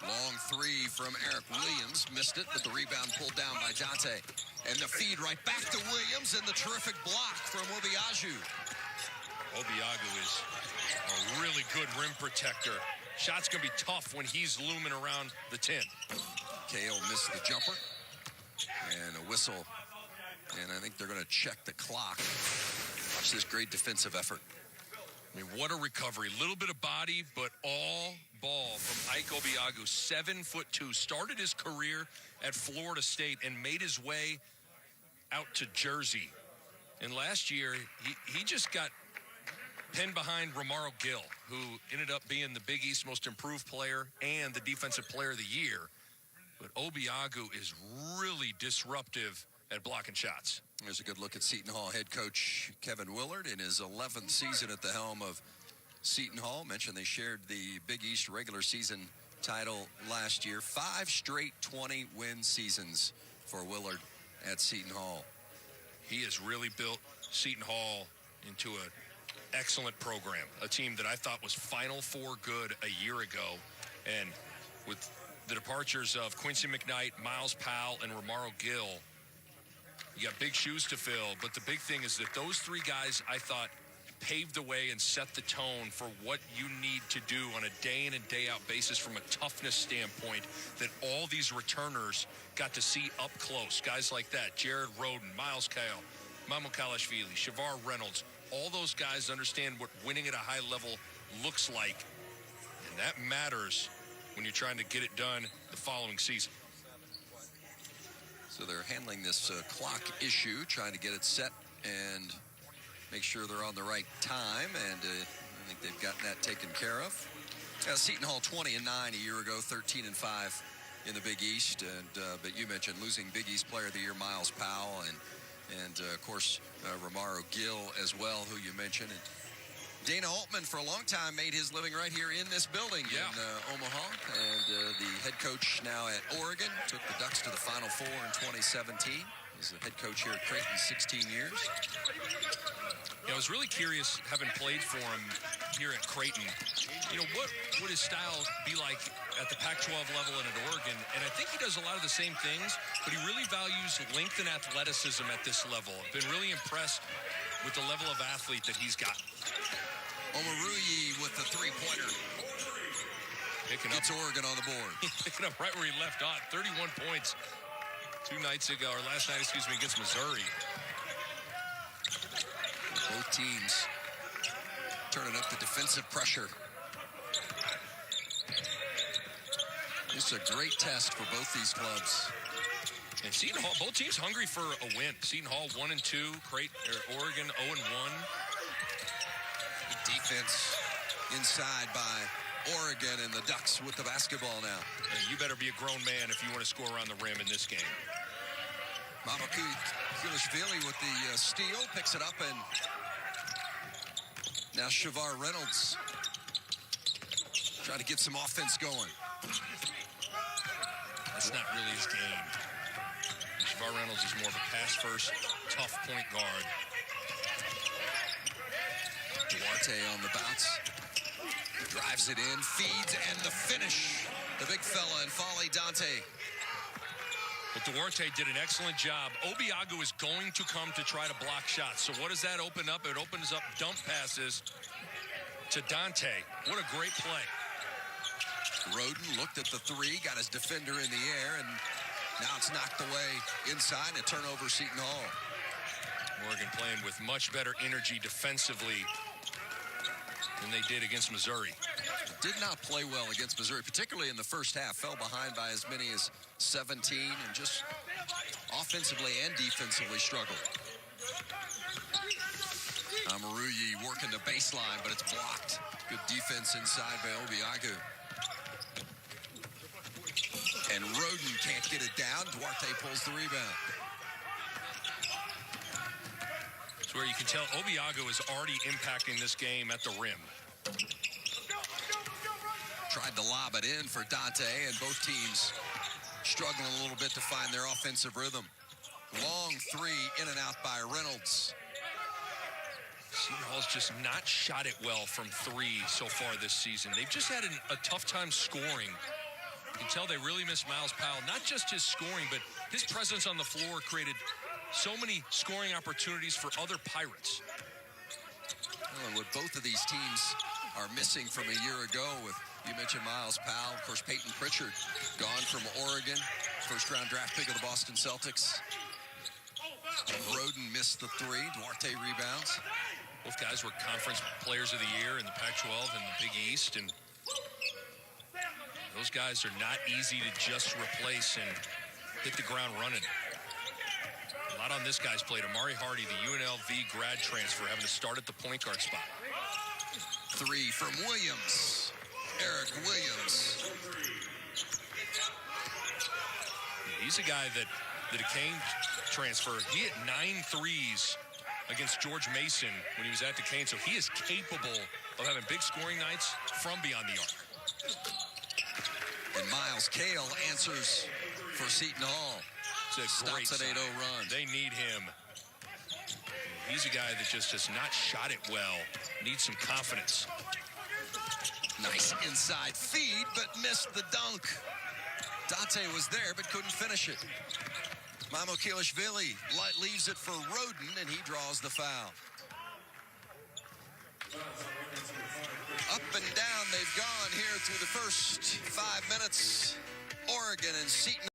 Long three from Eric Williams. Missed it, but the rebound pulled down by Dante. And the feed right back to Williams, and the terrific block from Obiaju. Obiagu is a really good rim protector. Shot's going to be tough when he's looming around the 10. Kale missed the jumper. And a whistle. And I think they're going to check the clock. Watch this great defensive effort. I mean, what a recovery. Little bit of body, but all ball from Ike Obiagu. 7'2". Started his career at Florida State and made his way out to Jersey. And last year, he just got pinned behind Romaro Gill, who ended up being the Big East most improved player and the defensive player of the year. But Obiagu is really disruptive at blocking shots. There's a good look at Seton Hall head coach Kevin Willard in his 11th season at the helm of Seton Hall. Mentioned they shared the Big East regular season title last year. 5 straight 20-win seasons for Willard at Seton Hall. He has really built Seton Hall into an excellent program, a team that I thought was Final Four good a year ago. And with the departures of Quincy McKnight, Miles Powell, and Romaro Gill, you got big shoes to fill. But the big thing is that those three guys, I thought, paved the way and set the tone for what you need to do on a day in and day out basis from a toughness standpoint that all these returners got to see up close. Guys like that, Jared Roden, Miles Kyle, Mamo Kalashvili, Shavar Reynolds, all those guys understand what winning at a high level looks like. And that matters when you're trying to get it done the following season. So they're handling this clock issue, trying to get it set and make sure they're on the right time. And I think they've gotten that taken care of. Seton Hall 20-9 a year ago, 13-5 in the Big East. And but you mentioned losing Big East Player of the Year Miles Powell and of course Romaro Gill as well, who you mentioned. And Dana Altman for a long time made his living right here in this building in Omaha. And the head coach now at Oregon, took the Ducks to the Final Four in 2017. He's the head coach here at Creighton 16 years. Yeah, I was really curious, having played for him here at Creighton, you know, what would his style be like at the Pac-12 level and at Oregon? And I think he does a lot of the same things, but he really values length and athleticism at this level. I've been really impressed with the level of athlete that he's got. Omoruyi with the three-pointer. Picking up. Gets Oregon on the board. Picking up right where he left off. 31 points last night, against Missouri. Both teams turning up the defensive pressure. This is a great test for both these clubs. And Seton Hall, both teams hungry for a win. Seton Hall 1-2, Oregon 0-1. Defense inside by Oregon, and the Ducks with the basketball now. And you better be a grown man if you want to score around the rim in this game. Mamo Kalashvili with the steal, picks it up, and now Shavar Reynolds trying to get some offense going. That's not really his game. Shavar Reynolds is more of a pass-first, tough point guard. Duarte on the bounce. Drives it in, feeds, and the finish. The big fella in Folly Dante. But Duarte did an excellent job. Obiagu is going to come to try to block shots. So what does that open up? It opens up dump passes to Dante. What a great play. Roden looked at the three, got his defender in the air, and now it's knocked away inside. A turnover, Seton Hall. Oregon playing with much better energy defensively than they did against Missouri. Did not play well against Missouri, particularly in the first half. Fell behind by as many as 17 and just offensively and defensively struggled. Omoruyi working the baseline, but it's blocked. Good defense inside by Obiagu. And Roden can't get it down. Duarte pulls the rebound. It's where you can tell Obiagu is already impacting this game at the rim. Tried to lob it in for Dante, and both teams struggling a little bit to find their offensive rhythm. Long three in and out by Reynolds. Seton Hall's just not shot it well from three so far this season. They've just had a tough time scoring You can tell they really miss Miles Powell. Not just his scoring, but his presence on the floor created so many scoring opportunities for other Pirates. Well, what both of these teams are missing from a year ago, with, you mentioned Miles Powell, of course, Peyton Pritchard gone from Oregon, first-round draft pick of the Boston Celtics. Roden missed the three. Duarte rebounds. Both guys were conference players of the year in the Pac-12 and the Big East, and those guys are not easy to just replace and hit the ground running. A lot on this guy's plate. Amari Hardy, the UNLV grad transfer, having to start at the point guard spot. Three from Williams. Eric Williams. He's a guy that the Duquesne transfer, he hit 9 threes against George Mason when he was at Duquesne, so he is capable of having big scoring nights from beyond the arc. And Miles Cale answers for Seton Hall. It's a great Stops an 8-0 run. They need him. He's a guy that just has not shot it well. Needs some confidence. Nice inside feed, but missed the dunk. Dante was there, but couldn't finish it. Mamokilishvili leaves it for Roden, and he draws the foul. Up and down they've gone here through the first 5 minutes. Oregon and Seton.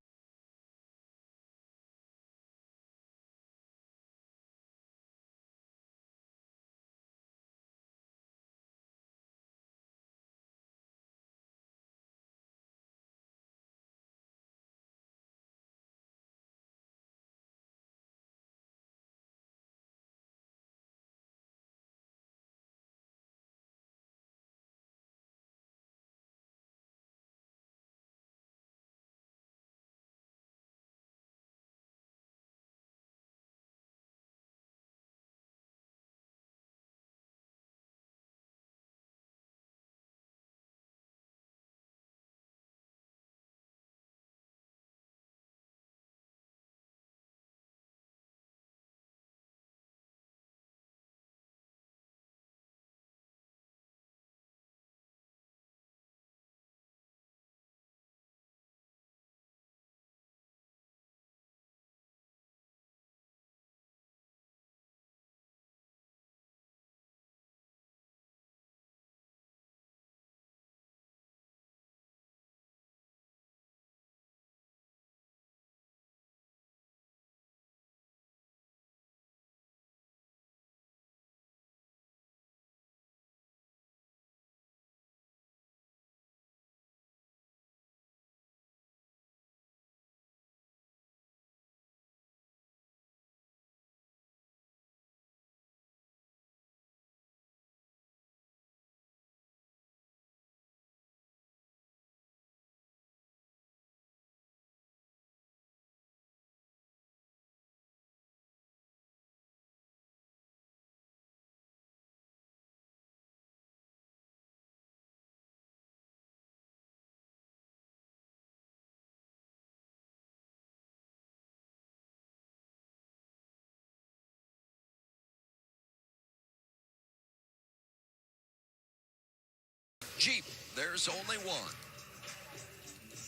Jeep, there's only one.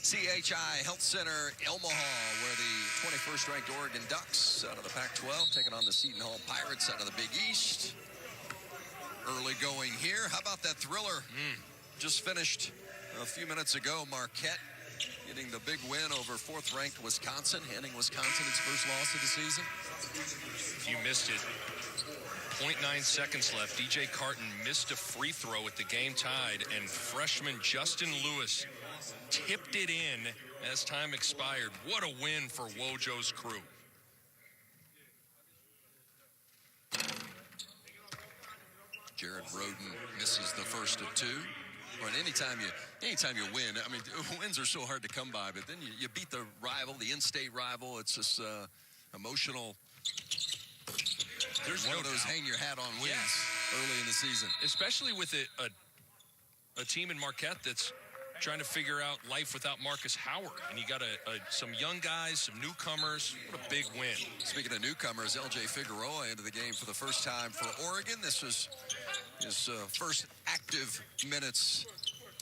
CHI Health Center, Omaha, where the 21st ranked Oregon Ducks out of the Pac-12 taking on the Seton Hall Pirates out of the Big East. Early going here. How about that thriller? Just finished a few minutes ago. Marquette getting the big win over 4th ranked Wisconsin, handing Wisconsin its first loss of the season. If you missed it, 0.9 seconds left. DJ Carton missed a free throw at the game tied, and freshman Justin Lewis tipped it in as time expired. What a win for Wojo's crew. Jared Roden misses the first of 2. Well, anytime you win, I mean, wins are so hard to come by, but then you beat the rival, the in-state rival. It's just emotional. There's one no of those doubt. hang your hat on wins early in the season. Especially with a team in Marquette that's trying to figure out life without Marcus Howard. And you got some young guys, some newcomers. What a big win. Speaking of newcomers, LJ Figueroa into the game for the first time for Oregon. This was his first active minutes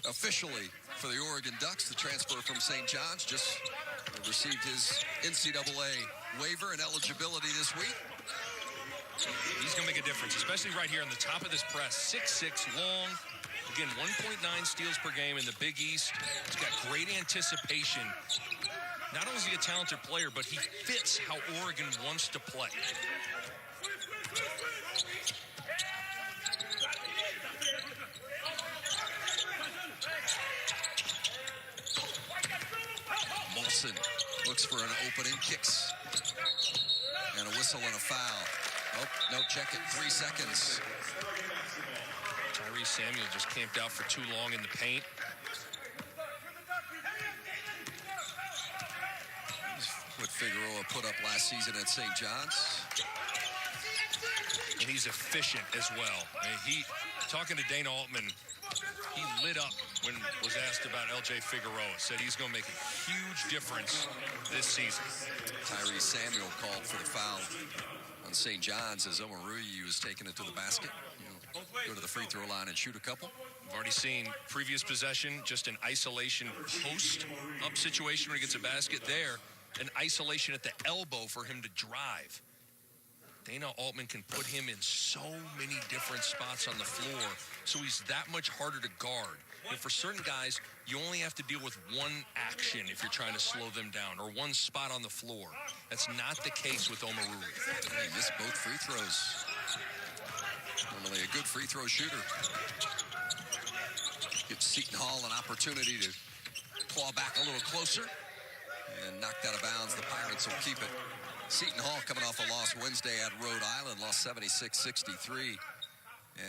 officially for the Oregon Ducks. The transfer from St. John's just received his NCAA waiver and eligibility this week. He's going to make a difference, especially right here on the top of this press. 6'6", long. Again, 1.9 steals per game in the Big East. He's got great anticipation. Not only is he a talented player, but he fits how Oregon wants to play. Molson looks for an opening, kicks, and a whistle and a foul. Oh, no, check it, 3 seconds. Tyrese Samuel just camped out for too long in the paint. What Figueroa put up last season at St. John's. And he's efficient as well. And talking to Dana Altman, he lit up when was asked about LJ Figueroa. Said he's going to make a huge difference this season. Tyrese Samuel called for the foul on St. John's as Omarui was taking it to the basket. Go to the free throw line and shoot a couple. We've already seen previous possession, just an isolation post-up situation where he gets a basket there. An isolation at the elbow for him to drive. Dana Altman can put him in so many different spots on the floor, so he's that much harder to guard. And for certain guys, you only have to deal with one action if you're trying to slow them down, or one spot on the floor. That's not the case with Omarui. He missed both free throws. Normally a good free throw shooter. Gives Seton Hall an opportunity to claw back a little closer. And knocked out of bounds. The Pirates will keep it. Seton Hall coming off a loss Wednesday at Rhode Island, lost 76-63.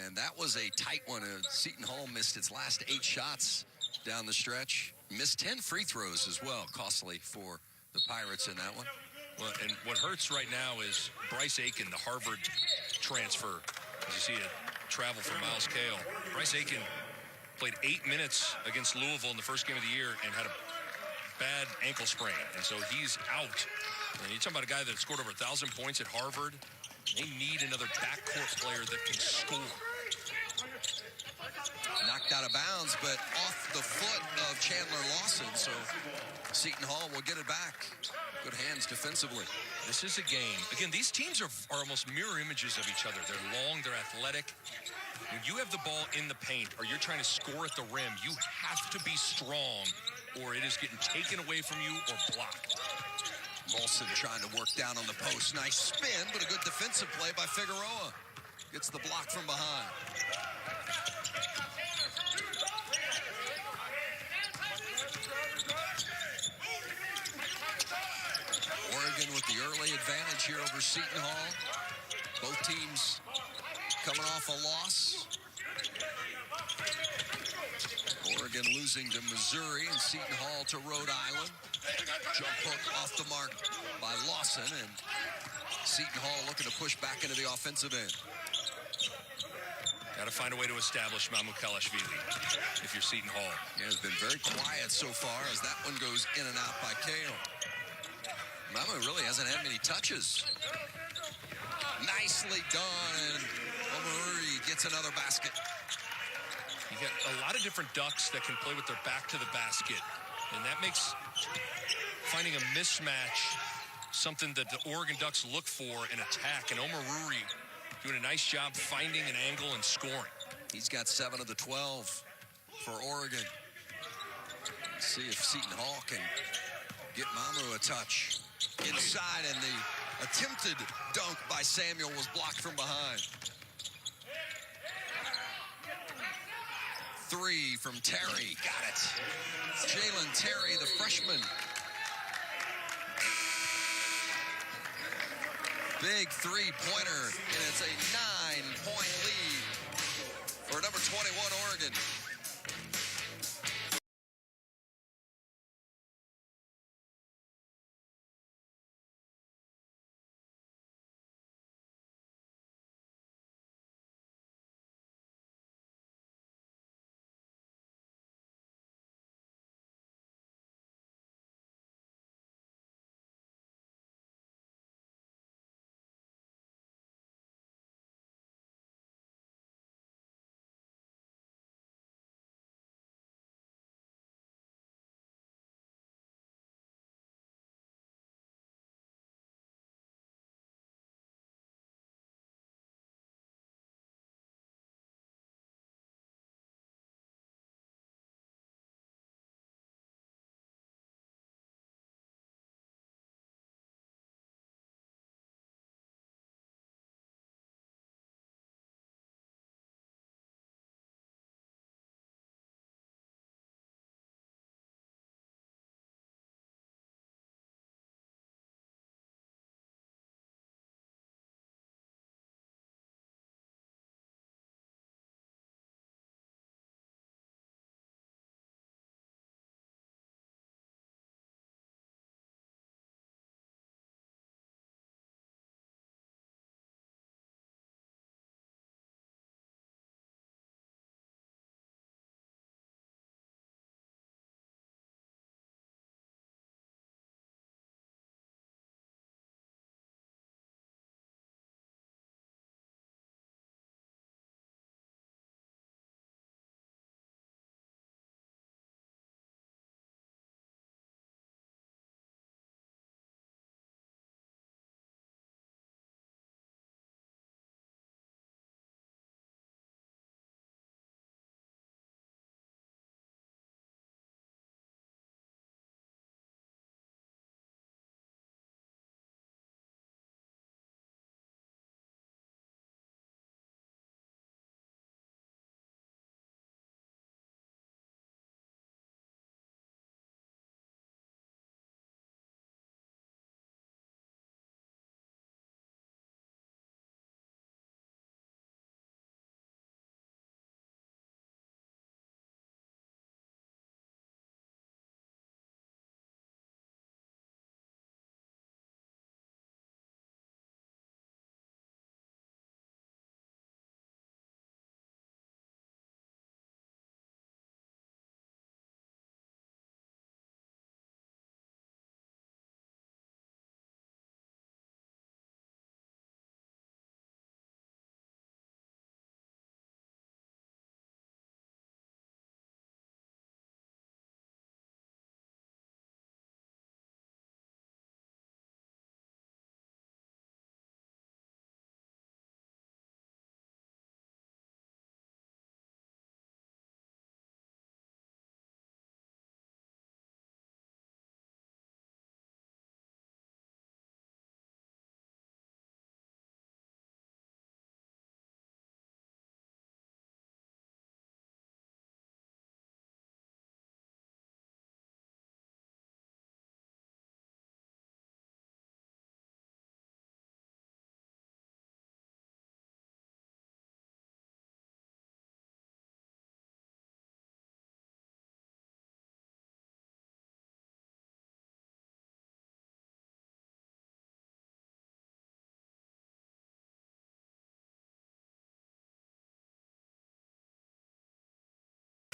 And that was a tight one. Seton Hall missed its last 8 shots down the stretch. Missed 10 free throws as well. Costly for the Pirates in that one. Well, and what hurts right now is Bryce Aiken, the Harvard transfer. As you see it, travel for Miles Cale. Bryce Aiken played 8 minutes against Louisville in the first game of the year and had a bad ankle sprain, and so he's out. And you're talking about a guy that scored over 1,000 points at Harvard. They need another backcourt player that can score. Knocked out of bounds, but off the foot of Chandler Lawson, so Seton Hall will get it back. Good hands defensively. This is a game. Again, these teams are almost mirror images of each other. They're long, they're athletic. When you have the ball in the paint or you're trying to score at the rim, you have to be strong or it is getting taken away from you or blocked. Molson trying to work down on the post. Nice spin, but a good defensive play by Figueroa. Gets the block from behind. Oregon with the early advantage here over Seton Hall. Both teams coming off a loss. Oregon losing to Missouri and Seton Hall to Rhode Island. Jump hook off the mark by Lawson, and Seton Hall looking to push back into the offensive end. Got to find a way to establish Mamukelashvili if you're Seton Hall. Yeah, it's been very quiet so far as that one goes in and out by Cale. Mamu really hasn't had many touches. Nicely done, and Omarui gets another basket. You got a lot of different Ducks that can play with their back to the basket, and that makes finding a mismatch something that the Oregon Ducks look for in attack, and Omarui doing a nice job finding an angle and scoring. He's got 7 of the 12 for Oregon. Let's see if Seton Hall can get Mamu a touch. Inside, and the attempted dunk by Samuel was blocked from behind. 3 from Terry. Got it. Jalen Terry, the freshman. Big three-pointer, and it's a 9-point lead for number 21 Oregon.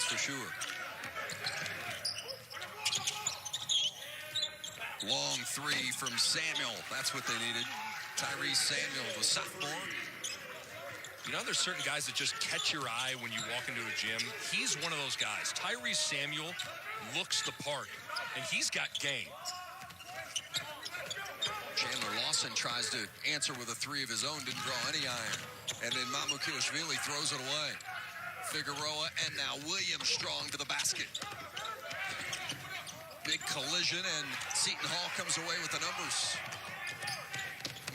that's for sure. Long three from Samuel. That's what they needed. Tyrese Samuel, the sophomore. You know, there's certain guys that just catch your eye when you walk into a gym. He's one of those guys. Tyrese Samuel looks the part, and he's got game. Chandler Lawson tries to answer with a three of his own, didn't draw any iron. And then Mamukashvili throws it away. Figueroa and now Williams strong to the basket. Big collision, and Seton Hall comes away with the numbers.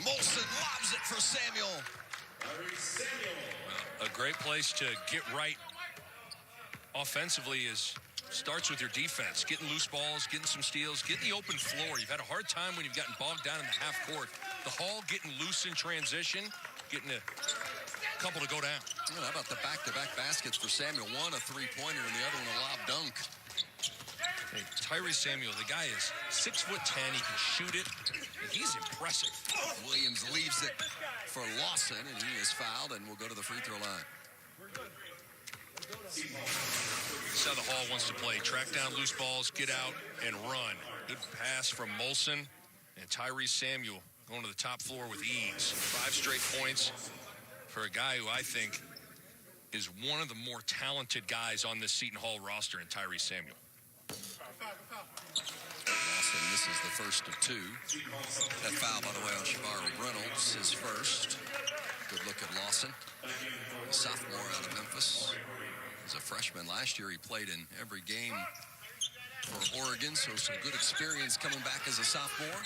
Molson lobs it for Samuel. A great place to get right offensively starts with your defense. Getting loose balls, getting some steals, getting the open floor. You've had a hard time when you've gotten bogged down in the half court. The Hall getting loose in transition, getting a couple to go down. Well, how about the back-to-back baskets for Samuel? One a three-pointer and the other one a lob dunk. Hey, Tyrese Samuel, the guy is 6'10". He can shoot it. And he's impressive. Williams leaves it for Lawson, and he is fouled and will go to the free throw line. That's how the Hall wants to play. Track down loose balls, get out, and run. Good pass from Molson, and Tyrese Samuel going to the top floor with ease. 5 straight points for a guy who I think is one of the more talented guys on this Seton Hall roster in Tyrese Samuel. Lawson misses the first of 2. That foul, by the way, on Shavari Reynolds, his first. Good look at Lawson, a sophomore out of Memphis. As a freshman last year, he played in every game for Oregon, so some good experience coming back as a sophomore.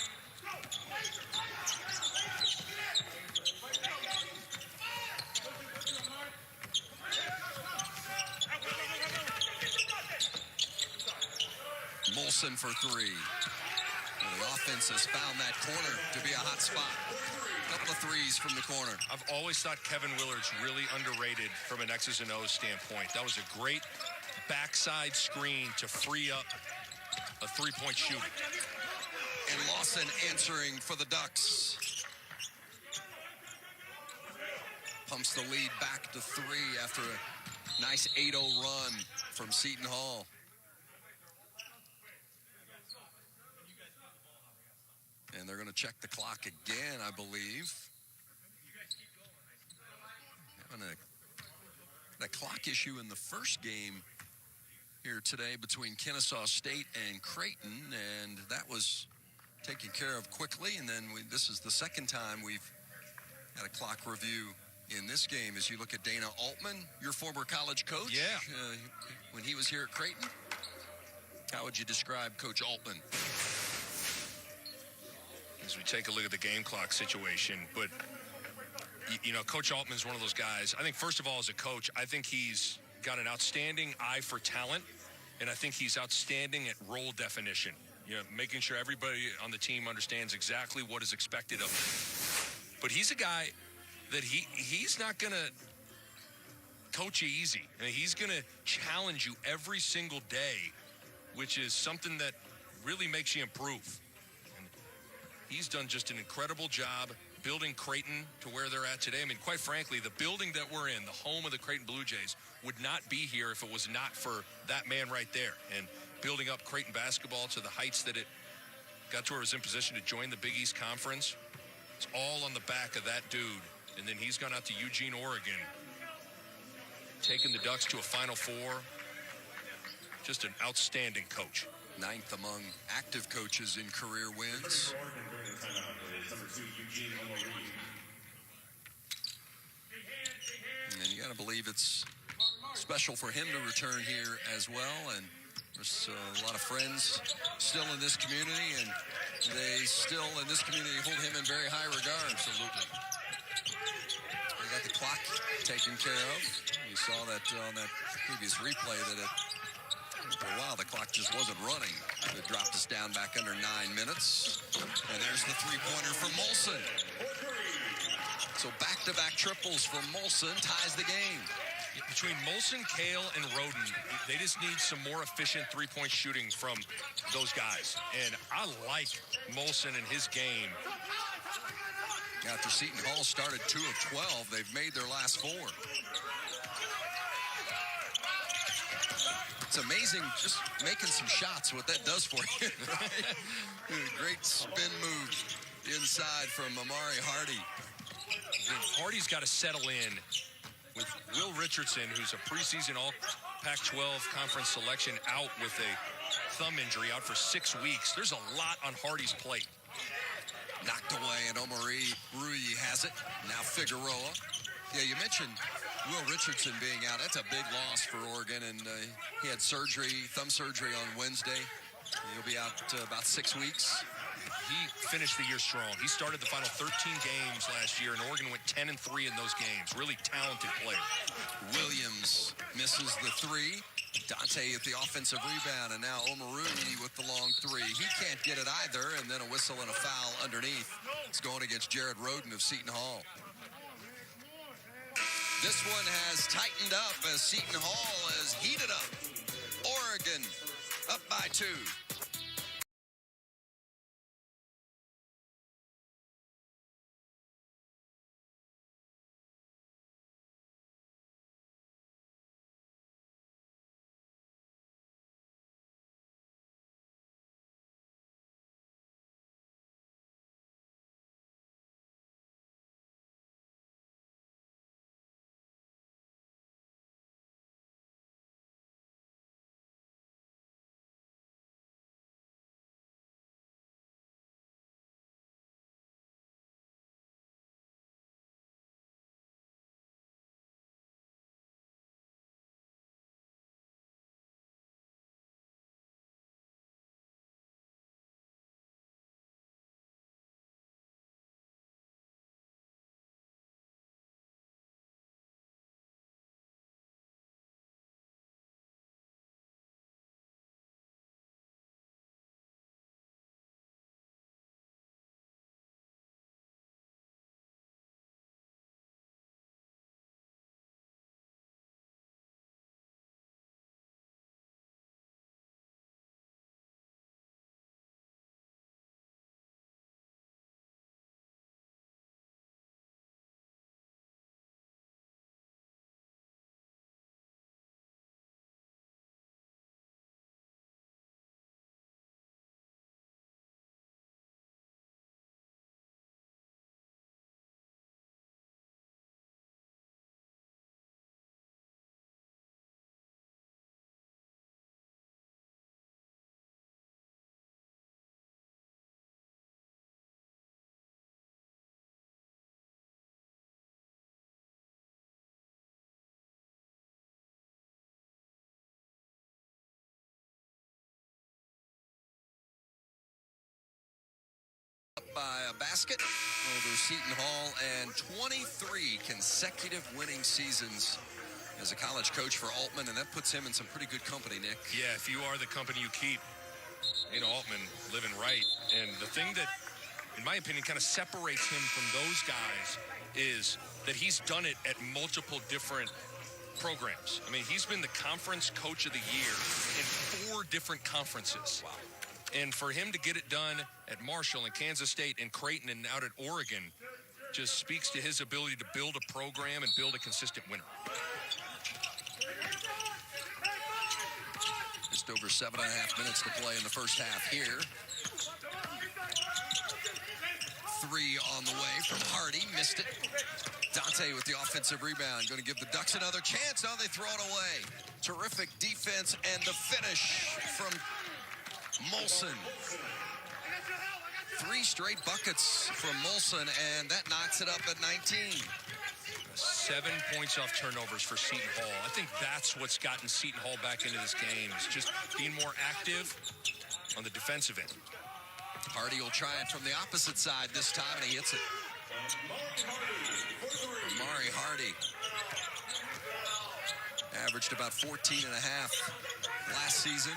Molson for 3. And the offense has found that corner to be a hot spot. Couple of threes from the corner. I've always thought Kevin Willard's really underrated from an X's and O's standpoint. That was a great backside screen to free up a three-point shooting. And Lawson answering for the Ducks. Pumps the lead back to 3 after a nice 8-0 run from Seton Hall. And they're going to check the clock again, I believe. Having a clock issue in the first game here today between Kennesaw State and Creighton, and that was taken care of quickly. And then this is the second time we've had a clock review in this game. As you look at Dana Altman, your former college coach, yeah, when he was here at Creighton, how would you describe Coach Altman? As we take a look at the game clock situation, but you know, Coach Altman's one of those guys. I think first of all, as a coach, I think he's got an outstanding eye for talent, and I think he's outstanding at role definition. You know, making sure everybody on the team understands exactly what is expected of him. But he's a guy that he's not going to coach you easy. I mean, he's going to challenge you every single day, which is something that really makes you improve. He's done just an incredible job building Creighton to where they're at today. I mean, quite frankly, the building that we're in, the home of the Creighton Blue Jays, would not be here if it was not for that man right there. And building up Creighton basketball to the heights that it got to where it was in position to join the Big East Conference. It's all on the back of that dude. And then he's gone out to Eugene, Oregon, taking the Ducks to a Final Four. Just an outstanding coach. 9th among active coaches in career wins. And you got to believe it's special for him to return here as well. And there's a lot of friends still in this community, and they still in this community hold him in very high regard. Absolutely. We got the clock taken care of. You saw that on that previous replay that for a while the clock just wasn't running. It dropped us down back under 9 minutes. And there's the three-pointer from Molson. So back-to-back triples from Molson ties the game. Between Molson, Kale, and Roden, they just need some more efficient three-point shooting from those guys. And I like Molson and his game. After Seton Hall started 2 of 12, they've made their last 4. It's amazing just making some shots, what that does for you. Great spin move inside from Amari Hardy. Hardy's got to settle in with Will Richardson, who's a preseason All-Pac-12 conference selection, out with a thumb injury, out for 6 weeks. There's a lot on Hardy's plate. Knocked away, and Omari Rui has it. Now Figueroa. Yeah, you mentioned Will Richardson being out. That's a big loss for Oregon, and he had surgery, thumb surgery on Wednesday. He'll be out about 6 weeks. He finished the year strong. He started the final 13 games last year, and Oregon went 10-3 in those games. Really talented player. Williams misses the three. Dante at the offensive rebound, and now Omarui with the long three. He can't get it either, and then a whistle and a foul underneath. It's going against Jared Roden of Seton Hall. This one has tightened up as Seton Hall has heated up. Oregon up by 2. By a basket over Seton Hall, and 23 consecutive winning seasons as a college coach for Altman, and that puts him in some pretty good company, Nick. Yeah, if you are the company you keep, Altman living right. And the thing that, in my opinion, kind of separates him from those guys is that he's done it at multiple different programs. I mean, he's been the conference coach of the year in 4 different conferences. Wow. And for him to get it done at Marshall and Kansas State and Creighton and out at Oregon just speaks to his ability to build a program and build a consistent winner. Just over 7.5 minutes to play in the first half here. 3 on the way from Hardy. Missed it. Dante with the offensive rebound. Going to give the Ducks another chance. Now they throw it away. Terrific defense and the finish from Molson. 3 straight buckets from Molson, and that knocks it up at 19. 7 points off turnovers for Seton Hall. I think that's what's gotten Seton Hall back into this game, is just being more active on the defensive end. Hardy will try it from the opposite side this time, and he hits it. Amari Hardy averaged about 14 and a half last season.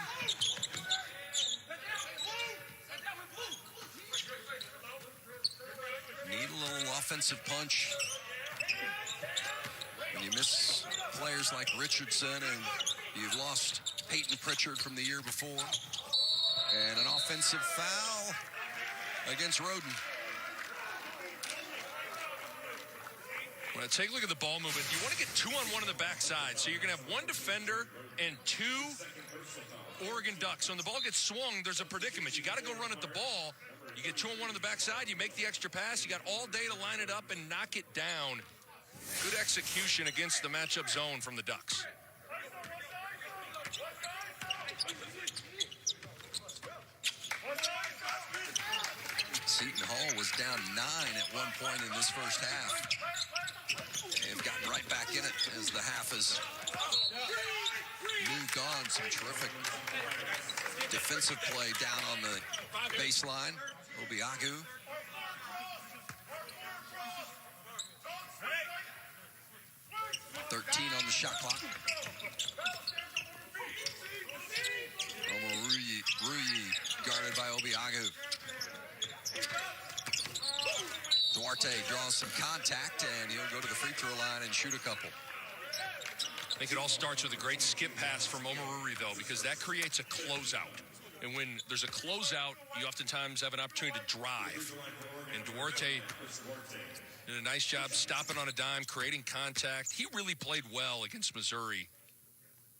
Need a little offensive punch. When you miss players like Richardson, and you've lost Peyton Pritchard from the year before. And an offensive foul against Roden. Well, take a look at the ball movement. You want to get 2-on-1 on the backside, so you're going to have one defender and two Oregon Ducks. So when the ball gets swung, there's a predicament. You got to go run at the ball. You get 2-on-1 on the backside. You make the extra pass. You got all day to line it up and knock it down. Good execution against the matchup zone from the Ducks. Seton Hall was down 9 at one point in this first half. They've gotten right back in it as the half has moved on. Some terrific defensive play down on the baseline. Obiagu. On the shot clock. Ruyi guarded by Obiagu. Duarte draws some contact, and he'll go to the free throw line and shoot a couple. I think it all starts with a great skip pass from Omaruri, though, because that creates a closeout. And when there's a closeout, you oftentimes have an opportunity to drive. And Duarte did a nice job stopping on a dime, creating contact. He really played well against Missouri.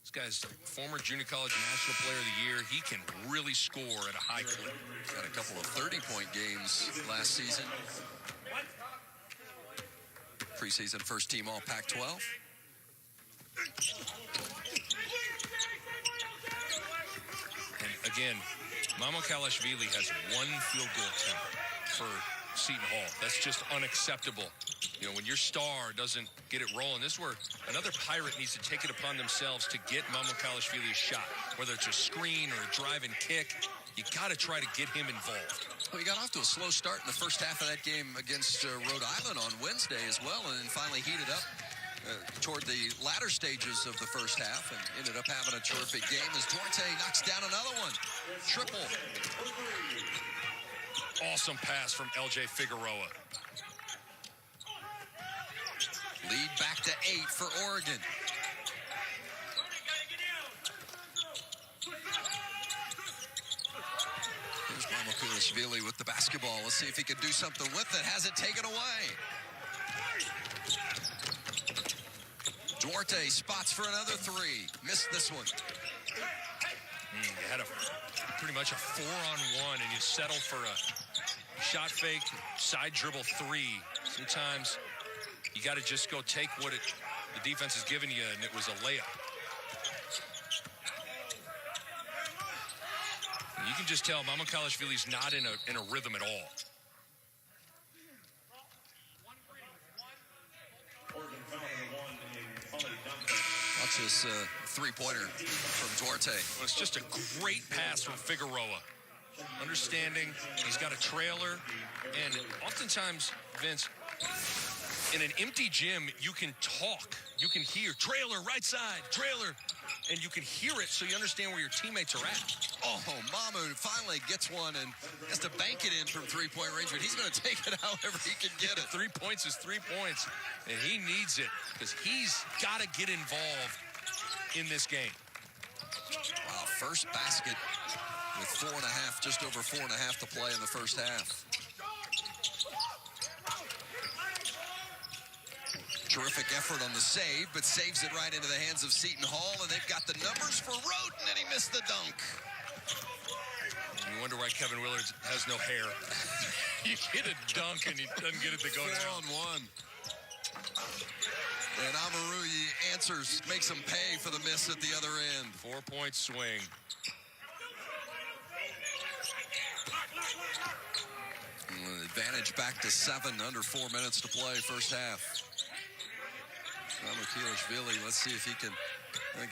This guy's former junior college national player of the year. He can really score at a high clip. Got a couple of 30-point games last season. Preseason first team all Pac-12. And again, Mamukelashvili has one field goal attempt for Seton Hall. That's just unacceptable. You know, when your star doesn't get it rolling, this is where another Pirate needs to take it upon themselves to get Mamukelashvili a shot. Whether it's a screen or a drive and kick, you got to try to get him involved. Well, he got off to a slow start in the first half of that game against Rhode Island on Wednesday as well, and then finally heated up toward the latter stages of the first half and ended up having a terrific game as Duarte knocks down another one. Triple. Awesome pass from LJ Figueroa. Lead back to 8 for Oregon. Here's Mamukelashvili with the basketball. Let's see if he can do something with it. Has it taken away. Duarte spots for another 3. Missed this one. You had pretty much a 4-on-1, and you settle for a shot fake, side dribble 3. Sometimes you got to just go take what the defense has given you, and it was a layup. And you can just tell Mamukelashvili's not in a rhythm at all. Watch this three-pointer from Duarte. Well, it's just a great pass from Figueroa. Understanding he's got a trailer, and oftentimes, Vince, in an empty gym, you can talk. You can hear trailer, right side, trailer, and you can hear it so you understand where your teammates are at. Oh, Mamu finally gets one and has to bank it in from three-point range, but he's going to take it however he can get it. 3 points is 3 points, and he needs it because he's got to get involved in this game. Wow, first basket with 4.5, just over 4.5 to play in the first half. Terrific effort on the save, but saves it right into the hands of Seton Hall, and they've got the numbers for Roten, and he missed the dunk. You wonder why Kevin Willard has no hair. You get a dunk, and he doesn't get it to go down. 4-on-1. And Omaruri answers, makes him pay for the miss at the other end. 4-point swing. Advantage back to 7, under 4 minutes to play, first half. Mamukelashvili, let's see if he can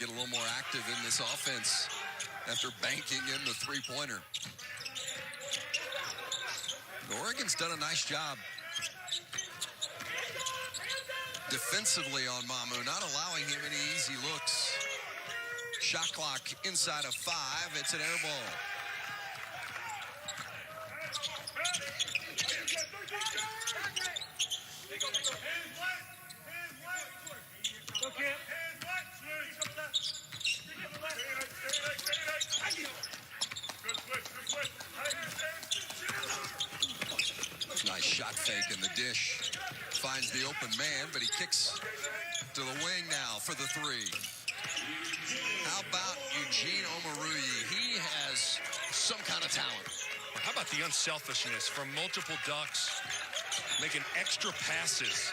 get a little more active in this offense after banking in the three-pointer. Oregon's done a nice job defensively on Mamu, not allowing him any easy looks. Shot clock inside of 5. It's an air ball. Nice shot fake in the dish. finds the open man, but he kicks to the wing now for the three. How about Eugene Omoruyi? He has some kind of talent. How about the unselfishness from multiple Ducks making extra passes?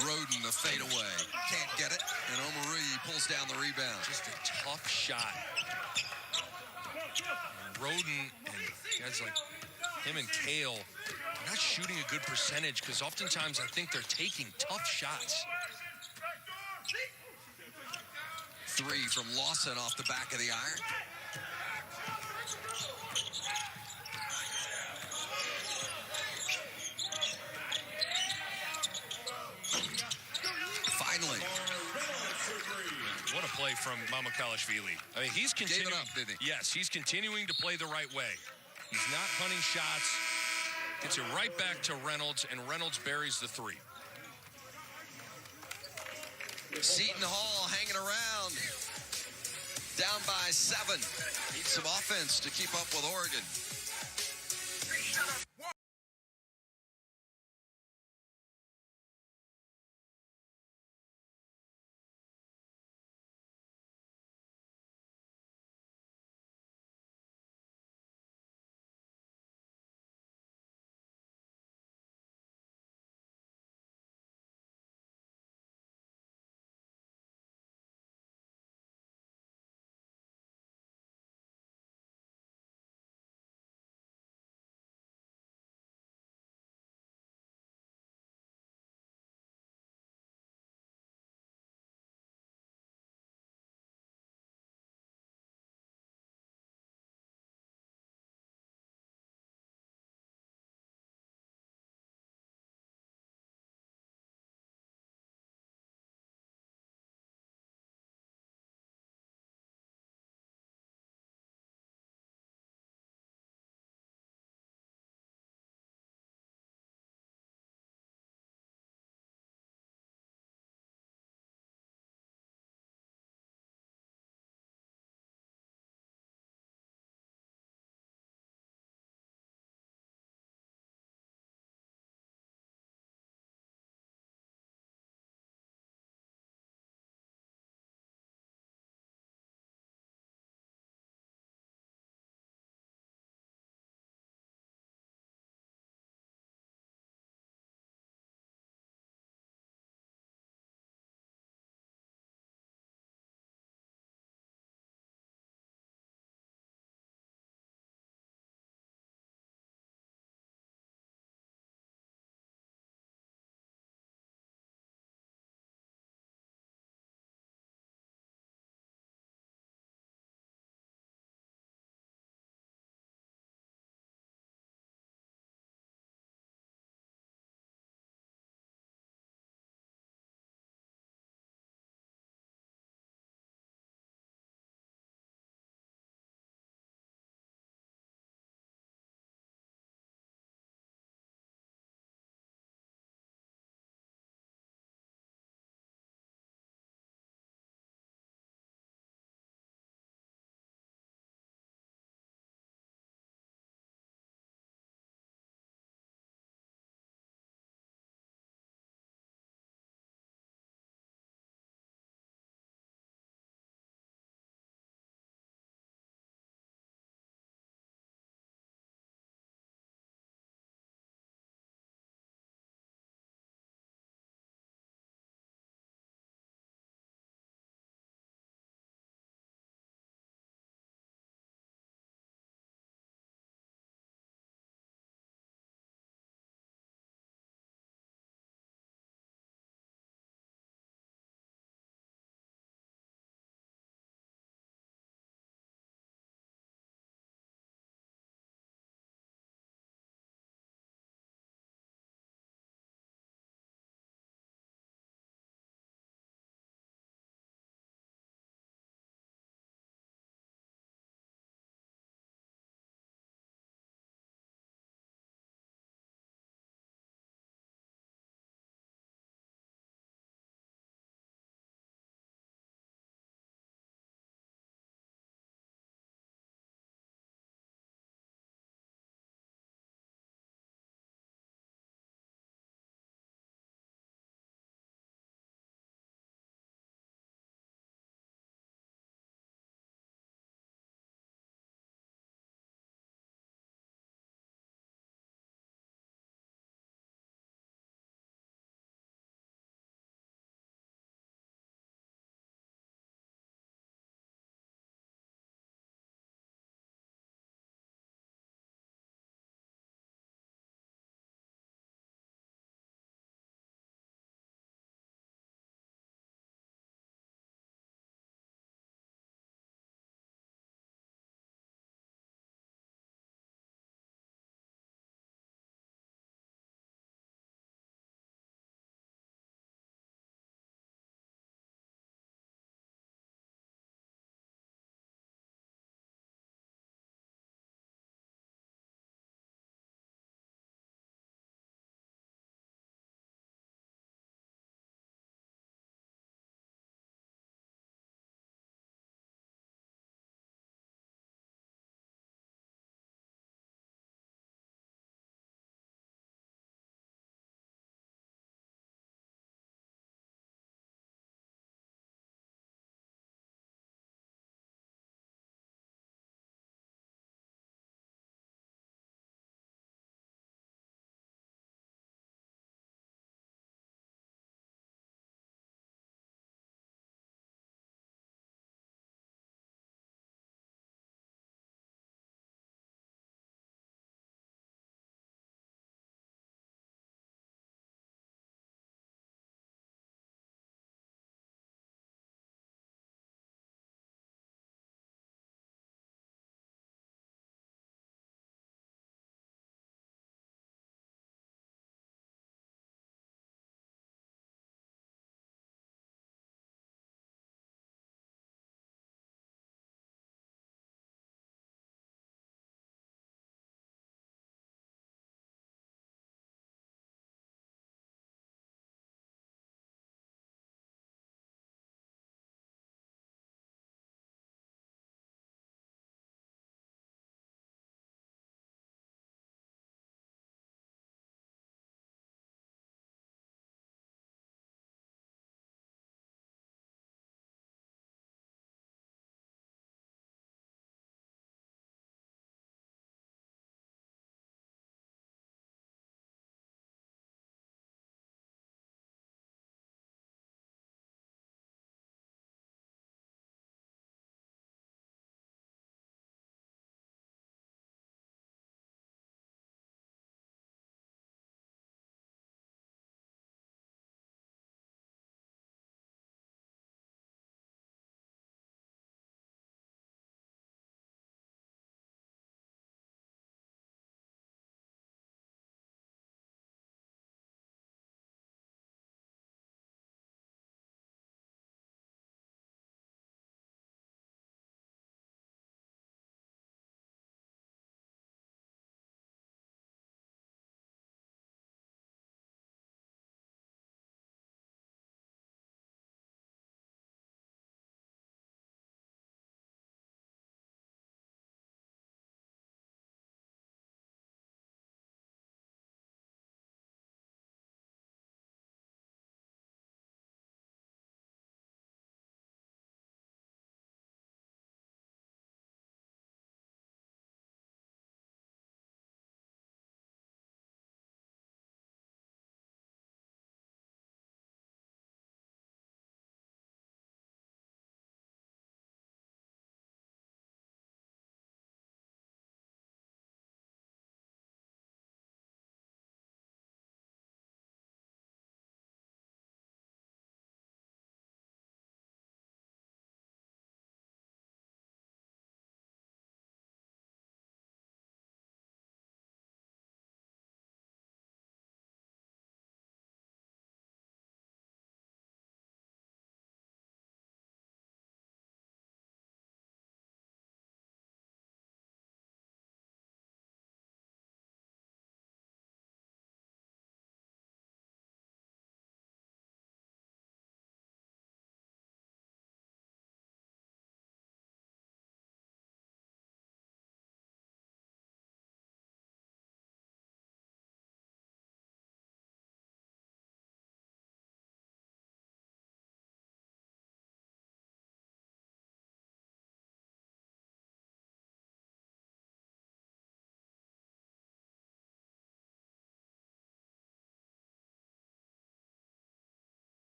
Roden, the fadeaway. Can't get it. And Omoruyi pulls down the rebound. Just a tough shot. And Roden and guys like him and Kale not shooting a good percentage because oftentimes I think they're taking tough shots. Three from Lawson off the back of the iron. Finally. What a play from Mamukelashvili. I mean, he's continuing. Gave it up, didn't he? Yes, he's continuing to play the right way. He's not hunting shots. Gets it right back to Reynolds, and Reynolds buries the three. Seton Hall hanging around. Down by 7. Needs some offense to keep up with Oregon.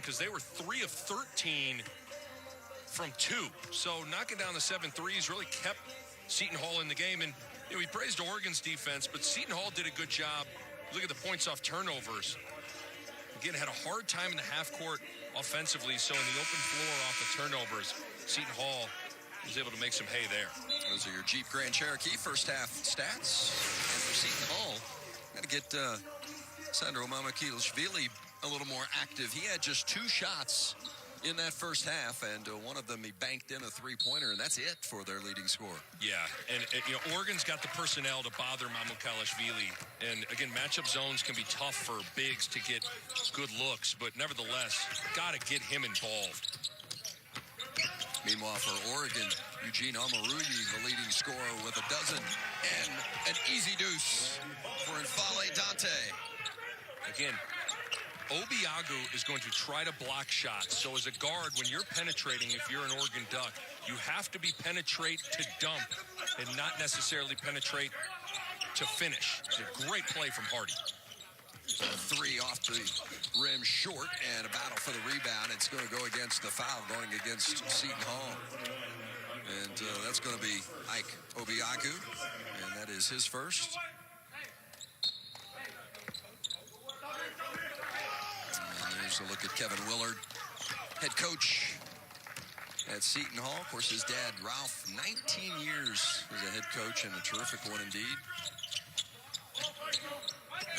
because they were 3 of 13 from 2. So knocking down the 7 threes really kept Seton Hall in the game. And we praised Oregon's defense, but Seton Hall did a good job. Look at the points off turnovers. Again, had a hard time in the half court offensively, so in the open floor off the turnovers, Seton Hall was able to make some hay there. Those are your Jeep Grand Cherokee first half stats. And for Seton Hall, got to get Sandro Mamakilishvili a little more active. He had just 2 shots in that first half, and one of them he banked in a three-pointer, and that's it for their leading scorer. Yeah, and Oregon's got the personnel to bother Mamakilishvili. And again, matchup zones can be tough for bigs to get good looks, but nevertheless, got to get him involved. Meanwhile, for Oregon, Eugene Omoruyi, the leading scorer with a dozen, and an easy deuce for N'Faly Dante. Again, Obiagu is going to try to block shots. So as a guard, when you're penetrating, if you're an Oregon Duck, you have to be penetrate to dump and not necessarily penetrate to finish. It's a great play from Hardy. 3 off the rim short, and a battle for the rebound. It's going to go against the foul going against Seton Hall. And that's going to be Ike Obiagu, and that is his first. A look at Kevin Willard, head coach at Seton Hall. Of course, his dad, Ralph, 19 years as a head coach, and a terrific one indeed.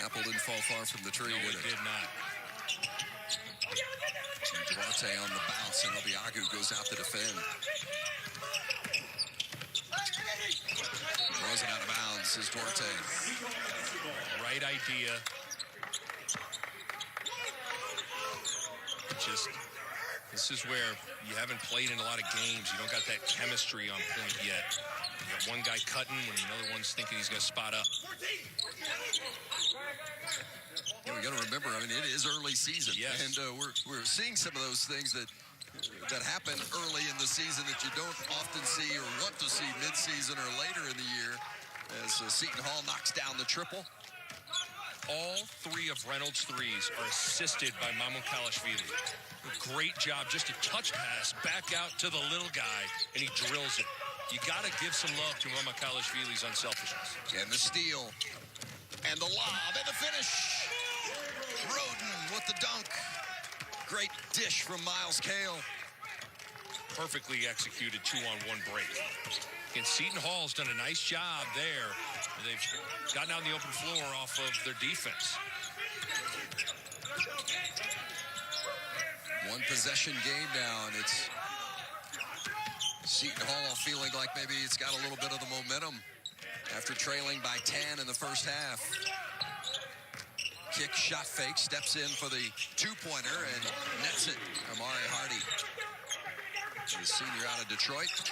Apple didn't fall far from the tree, no, did it? Did not. Duarte on the bounce, and Obiagu goes out to defend. Throws it out of bounds, is Duarte. Right idea. This is where you haven't played in a lot of games. You don't got that chemistry on point yet. You got one guy cutting when another one's thinking he's going to spot up. Yeah, we got to remember, I mean, it is early season. Yes. And we're seeing some of those things that happen early in the season that you don't often see or want to see mid-season or later in the year, as Seton Hall knocks down the triple. All 3 of Reynolds' threes are assisted by Mamakilishvili. A great job, just a touch pass back out to the little guy, and he drills it. You got to give some love to Mamakilishvili's unselfishness. And the steal, and the lob, and the finish. Roden with the dunk. Great dish from Miles Cale. Perfectly executed 2-on-1 break. And Seton Hall's done a nice job there. They've gotten out in the open floor off of their defense. One possession game now, and it's Seton Hall feeling like maybe it's got a little bit of the momentum after trailing by 10 in the first half. Kick, shot fake, steps in for the 2-pointer and nets it. Amari Hardy, the senior out of Detroit.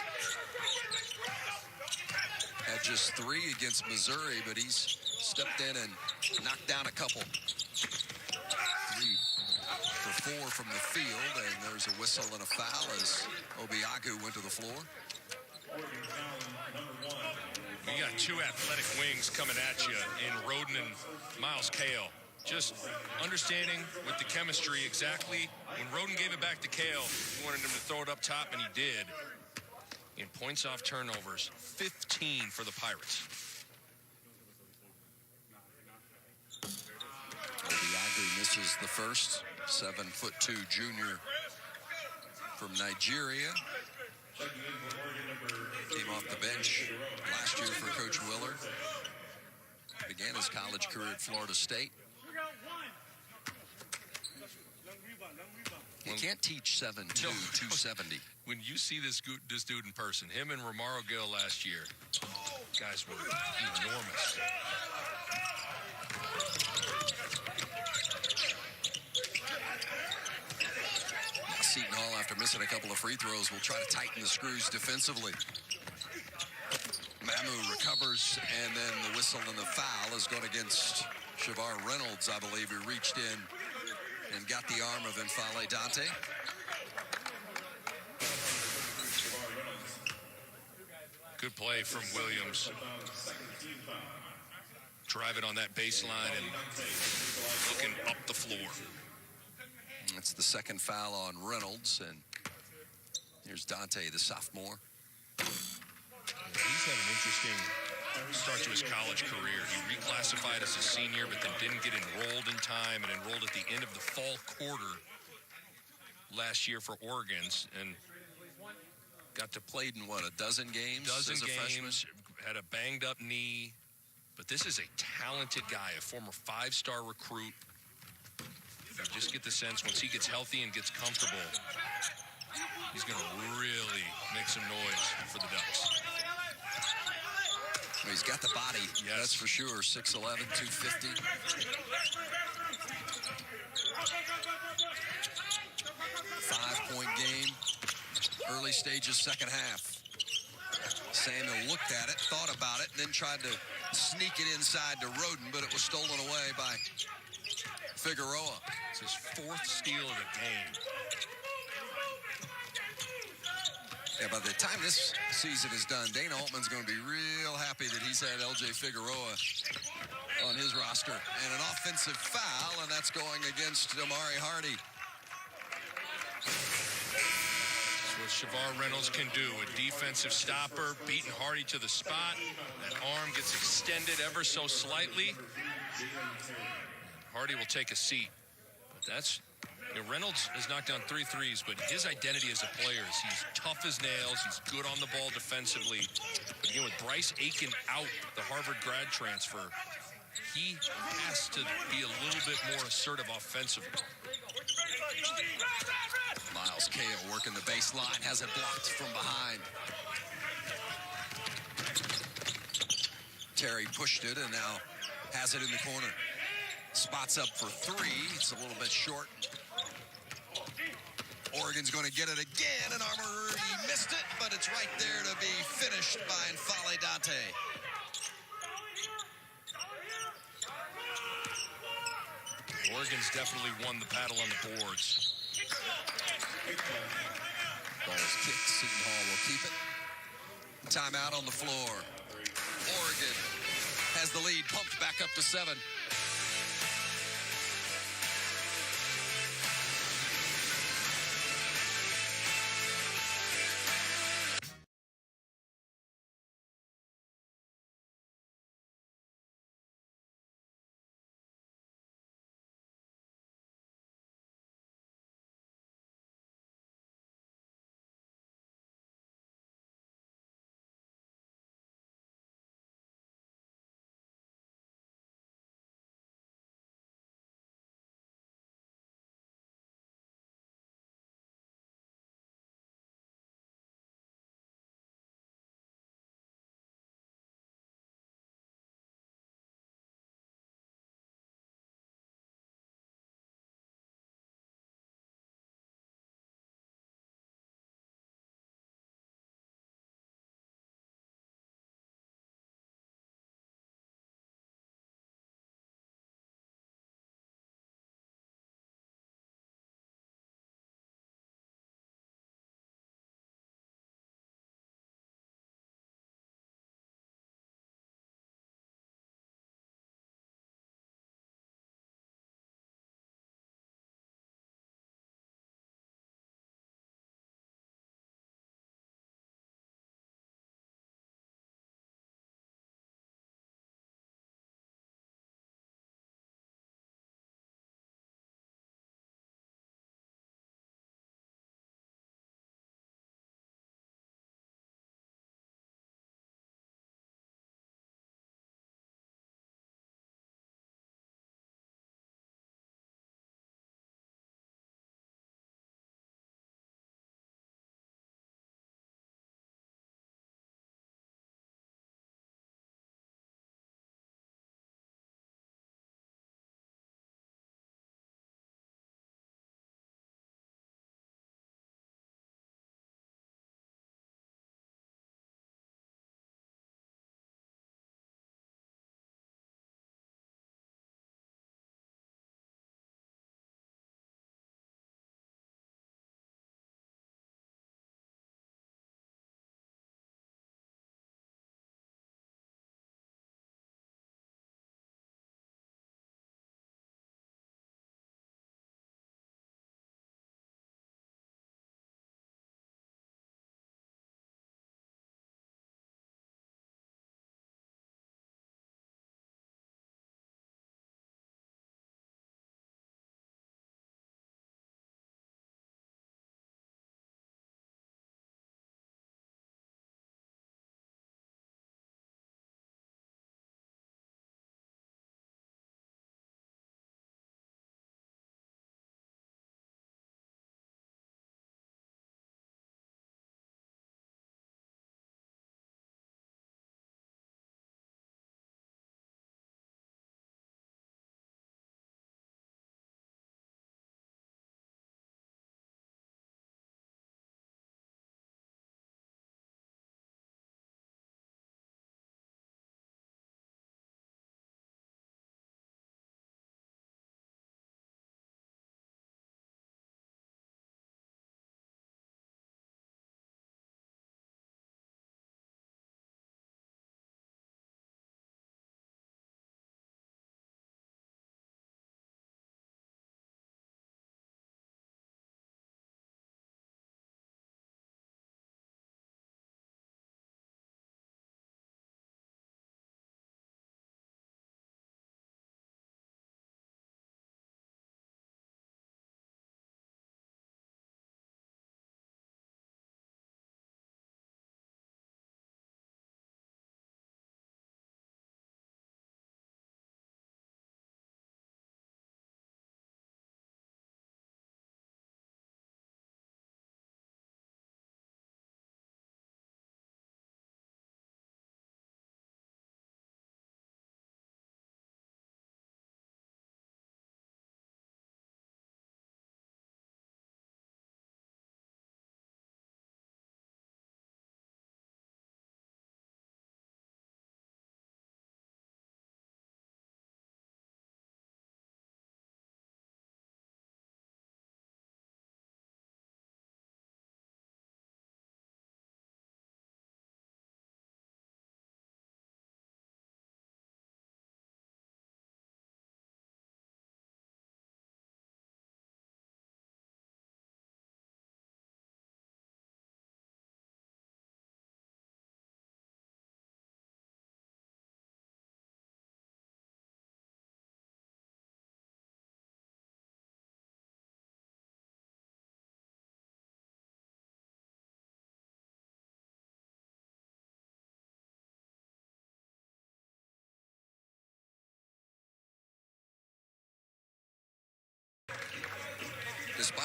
Had just 3 against Missouri, but he's stepped in and knocked down a couple. 3 for 4 from the field, and there's a whistle and a foul as Obiagu went to the floor. You got 2 athletic wings coming at you in Roden and Miles Cale. Just understanding with the chemistry exactly. When Roden gave it back to Cale, he wanted him to throw it up top, and he did. In points off turnovers, 15 for the Pirates. Obiagu misses the first. 7'2" junior from Nigeria. Came off the bench last year for Coach Willard. Began his college career at Florida State. You can't teach 7'2", 270. When you see this dude in person, him and Romaro Gill last year, guys were enormous. Now Seton Hall, after missing a couple of free throws, will try to tighten the screws defensively. Mamu recovers, and then the whistle and the foul is going against Shavar Reynolds, I believe, who reached in and got the arm of N'Faly Dante. Good play from Williams. Driving on that baseline and looking up the floor. That's the second foul on Reynolds, and here's Dante, the sophomore. He's had an interesting start to his college career. He reclassified as a senior, but then didn't get enrolled in time, and enrolled at the end of the fall quarter last year for Oregon's, and got to play in, what, a dozen games as a freshman? Had a banged-up knee. But this is a talented guy, a former five-star recruit. You just get the sense once he gets healthy and gets comfortable, he's going to really make some noise for the Ducks. Well, he's got the body, yes, that's for sure. 6'11", 250. Five-point game. Early stages, second half. Samuel looked at it, thought about it, and then tried to sneak it inside to Roden, but it was stolen away by Figueroa. It's his fourth steal of the game. Yeah, by the time this season is done, Dana Altman's going to be real happy that he's had L.J. Figueroa on his roster. And an offensive foul, and that's going against Amari Hardy. That's what Shavar Reynolds can do. A defensive stopper, beating Hardy to the spot. That arm gets extended ever so slightly. Hardy will take a seat. But that's... Reynolds has knocked down 3 threes, but his identity as a player is he's tough as nails. He's good on the ball defensively. But again, with Bryce Aiken out, the Harvard grad transfer, he has to be a little bit more assertive offensively. Miles Kale working the baseline, has it blocked from behind. Terry pushed it and now has it in the corner. Spots up for 3. It's a little bit short. Oregon's going to get it again, and Armour, he missed it, but it's right there to be finished by N'Faly Dante. Oregon's definitely won the battle on the boards. Ball's kicked. Seton Hall will keep it. Timeout on the floor. Oregon has the lead, pumped back up to 7.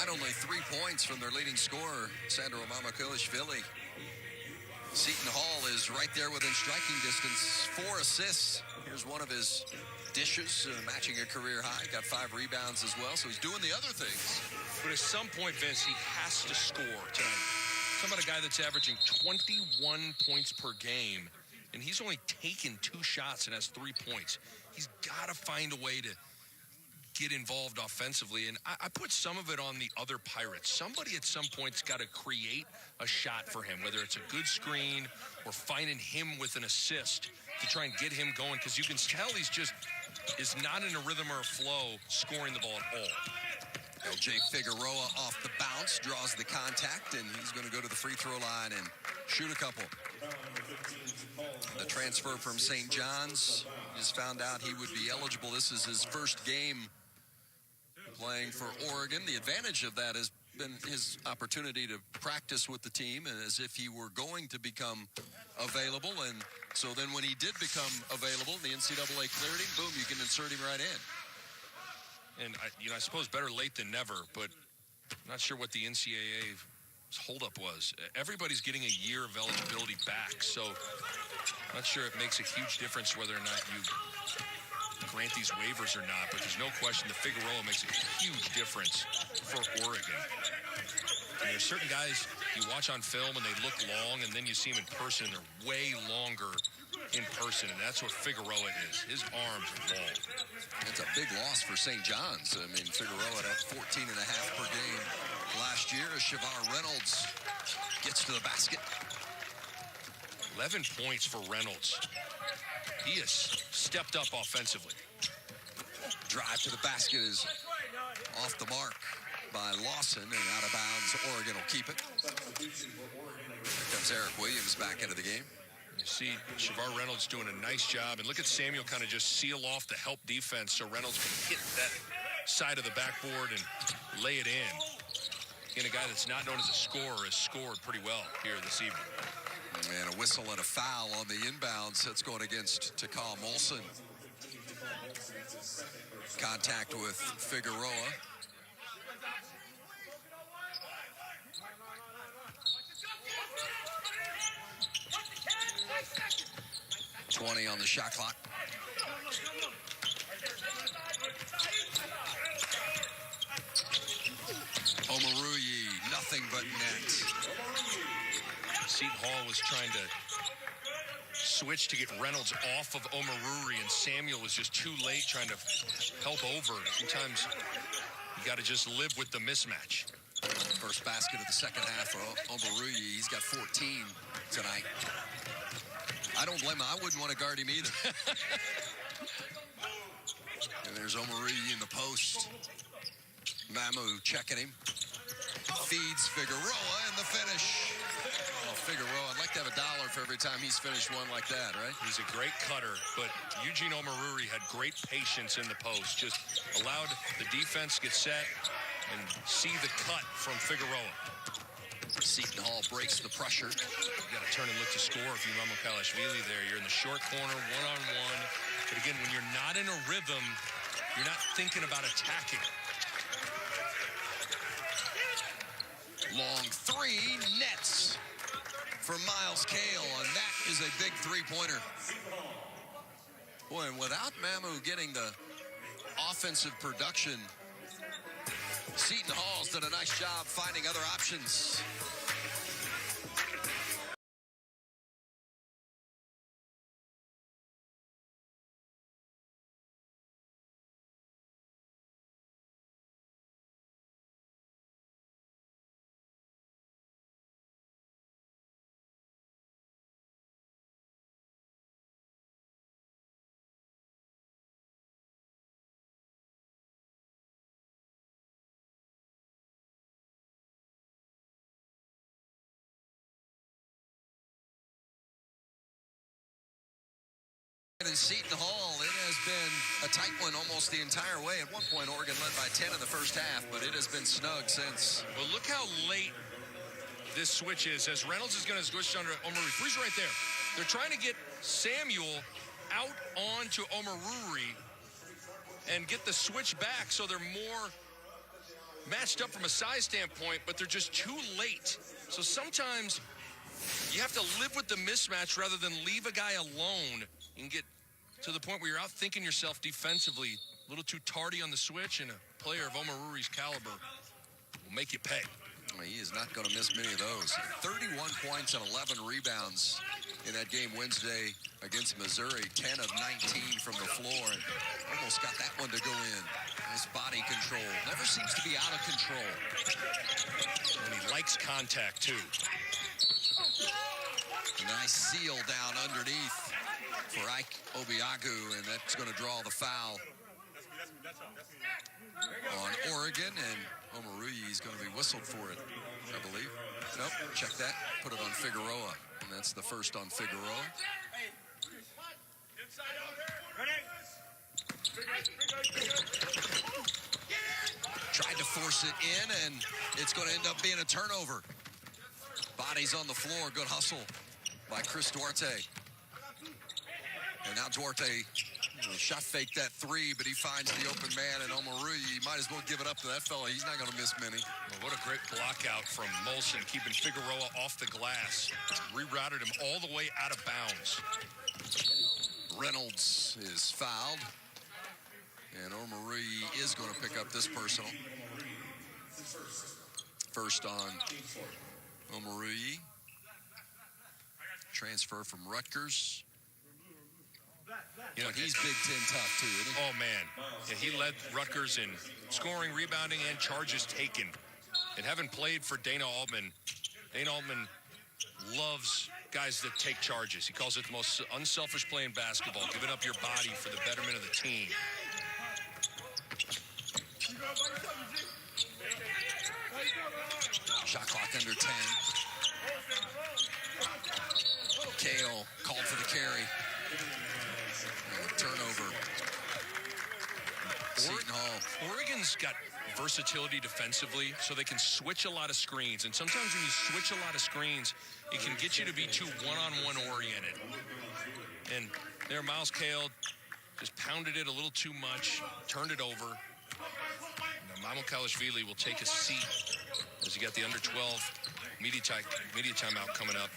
Despite only 3 points from their leading scorer, Sandro Mamakilishvili, Seton Hall is right there within striking distance. 4 assists. Here's one of his dishes, matching a career high. Got 5 rebounds as well, so he's doing the other things. But at some point, Vince, he has to score tonight. Talking about a guy that's averaging 21 points per game, and he's only taken 2 shots and has 3 points. He's got to find a way to get involved offensively, and I put some of it on the other Pirates. Somebody at some point's got to create a shot for him, whether it's a good screen or finding him with an assist to try and get him going, because you can tell he's just is not in a rhythm or a flow scoring the ball at all. LJ Figueroa off the bounce, draws the contact, and he's going to go to the free throw line and shoot a couple. The transfer from St. John's, just found out he would be eligible. This is his first game playing for Oregon. The advantage of that has been his opportunity to practice with the team as if he were going to become available. And so then when he did become available, the NCAA cleared him, boom, you can insert him right in. And, I suppose better late than never, but I'm not sure what the NCAA's holdup was. Everybody's getting a year of eligibility back, so I'm not sure it makes a huge difference whether or not you grant these waivers or not, but there's no question that Figueroa makes a huge difference for Oregon. And there's certain guys you watch on film and they look long, and then you see them in person, and they're way longer in person, and that's what Figueroa is. His arms are long. It's a big loss for St. John's. I mean, Figueroa had 14 and a half per game last year as Shavar Reynolds gets to the basket. 11 points for Reynolds. He has stepped up offensively. Drive to the basket is off the mark by Lawson, and out of bounds. Oregon will keep it. Here comes Eric Williams back into the game. You see Shavar Reynolds doing a nice job, and look at Samuel kind of just seal off the help defense so Reynolds can hit that side of the backboard and lay it in. Again, a guy that's not known as a scorer has scored pretty well here this evening. And a whistle and a foul on the inbounds. That's going against Takal Molson. Contact with Figueroa. .20 on the shot clock. Omoruyi, nothing but net. Seton Hall was trying to switch to get Reynolds off of Omaruri, and Samuel was just too late trying to help over. Sometimes you got to just live with the mismatch. First basket of the second half for Omarui. He's got 14 tonight. I don't blame him. I wouldn't want to guard him either. And there's Omarui in the post. Mamu checking him. Feeds Figueroa in the finish. Oh, Figueroa, I'd like to have $1 for every time he's finished one like that, right? He's a great cutter, but Eugene Omaruri had great patience in the post. Just allowed the defense get set and see the cut from Figueroa. Seton Hall breaks the pressure. You got to turn and look to score if you're Mamakilishvili there. You're in the short corner, one-on-one. But again, when you're not in a rhythm, you're not thinking about attacking. Long three, nets for Miles Cale, and that is a big three-pointer. Boy, and without Mamu getting the offensive production, Seton Hall's done a nice job finding other options. In Seton Hall, it has been a tight one almost the entire way. At one point, Oregon led by 10 in the first half, but it has been snug since. Well, look how late this switch is, as Reynolds is going to switch under Omaruri. Freeze right there. They're trying to get Samuel out onto Omaruri and get the switch back so they're more matched up from a size standpoint, but they're just too late. So sometimes you have to live with the mismatch rather than leave a guy alone and get to the point where you're out thinking yourself defensively. A little too tardy on the switch, and a player of Omaruri's caliber will make you pay. Well, he is not going to miss many of those. 31 points and 11 rebounds in that game Wednesday against Missouri. 10 of 19 from the floor, and almost got that one to go in. Nice body control. Never seems to be out of control. And he likes contact, too. A nice seal down underneath for Ike Obiagu, and that's going to draw the foul on Oregon, and Omarui is going to be whistled for it, I believe. Nope, check that. Put it on Figueroa, and that's the first on Figueroa. Tried to force it in, and it's going to end up being a turnover. Bodies on the floor. Good hustle by Chris Duarte. And now Duarte shot fake that three, but he finds the open man, and Omarui, you might as well give it up to that fella. He's not going to miss many. Well, what a great block out from Molson, keeping Figueroa off the glass. Rerouted him all the way out of bounds. Reynolds is fouled, and Omarui is going to pick up this personal. First on Omarui. Transfer from Rutgers. You know, he's Big Ten tough, too, isn't he? Oh, man. Yeah, he led Rutgers in scoring, rebounding, and charges taken. And having played for Dana Altman loves guys that take charges. He calls it the most unselfish play in basketball, giving up your body for the betterment of the team. Shot clock under 10. Kale called for the carry. Turnover. Seton Hall. Oregon's got versatility defensively, so they can switch a lot of screens. And sometimes when you switch a lot of screens, it can get you to be too one-on-one oriented. And there, Miles Kale just pounded it a little too much, turned it over. Now, Mamukelashvili will take a seat as he got the under 12 media timeout coming up.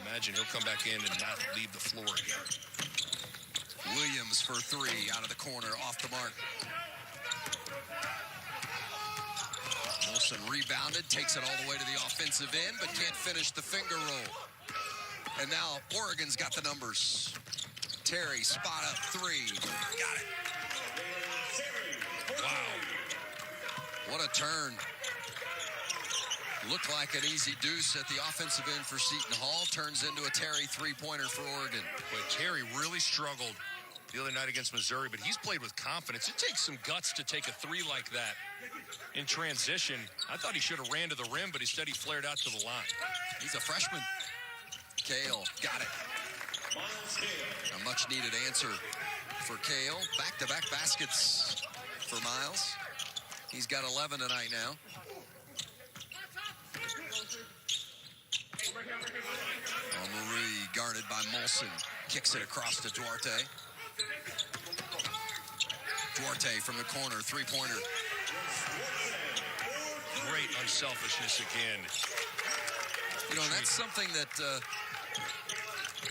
Imagine he'll come back in and not leave the floor again. Williams for three, out of the corner, off the mark. Wilson rebounded, takes it all the way to the offensive end, but can't finish the finger roll. And now Oregon's got the numbers. Terry, spot up three. Got it. Wow. What a turn. Looked like an easy deuce at the offensive end for Seton Hall. Turns into a Terry three-pointer for Oregon. Boy, Terry really struggled the other night against Missouri, but he's played with confidence. It takes some guts to take a three like that in transition. I thought he should have ran to the rim, but instead he flared out to the line. He's a freshman. Kale, got it. A much-needed answer for Kale. Back-to-back baskets for Miles. He's got 11 tonight now. Omarui guarded by Molson. Kicks it across to Duarte. Duarte from the corner, three-pointer. Great unselfishness again. You know, and that's something that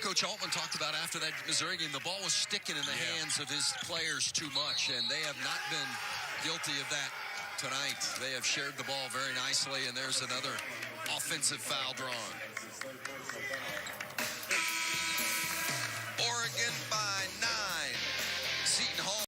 Coach Altman talked about after that Missouri game. The ball was sticking in the hands of his players too much, and they have not been guilty of that tonight. They have shared the ball very nicely, and there's another offensive foul drawn. Oregon by 9. Seton Hall.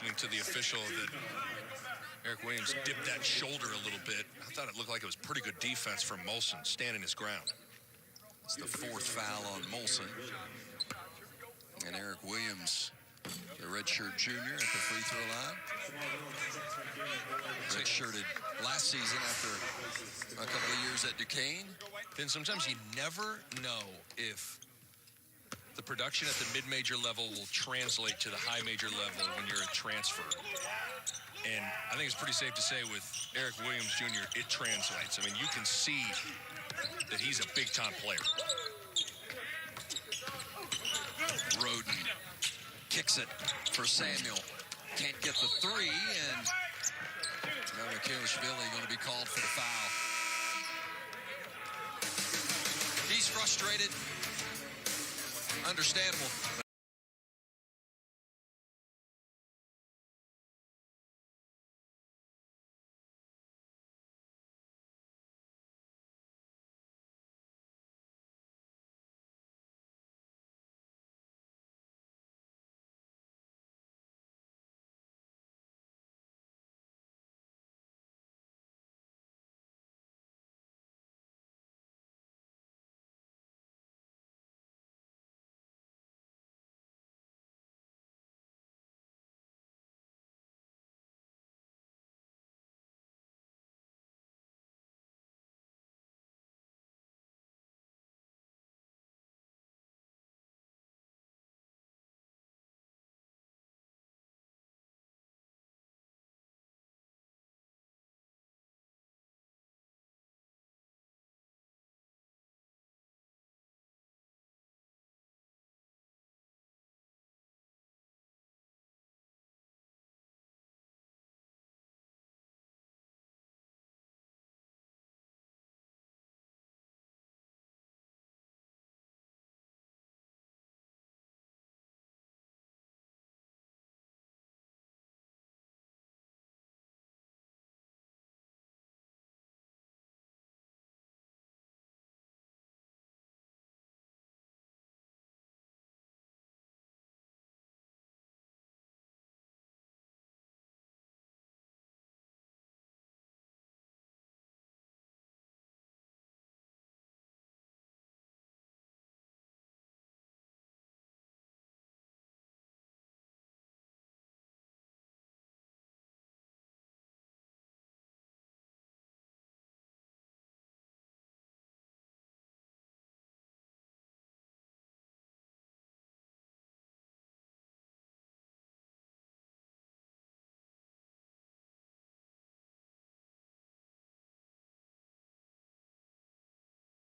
listening to the official that Eric Williams dipped that shoulder a little bit. I thought it looked like it was pretty good defense from Molson, standing his ground. It's the fourth foul on Molson. And Eric Williams, the redshirt junior, at the free throw line. Redshirted last season after a couple of years at Duquesne. Then sometimes you never know if the production at the mid-major level will translate to the high major level when you're a transfer. And I think it's pretty safe to say with Eric Williams Jr., it translates. I mean, you can see that he's a big-time player. Roden kicks it for Samuel. Can't get the three, and now Mikhailishvili going to be called for the foul. He's frustrated. Understandable.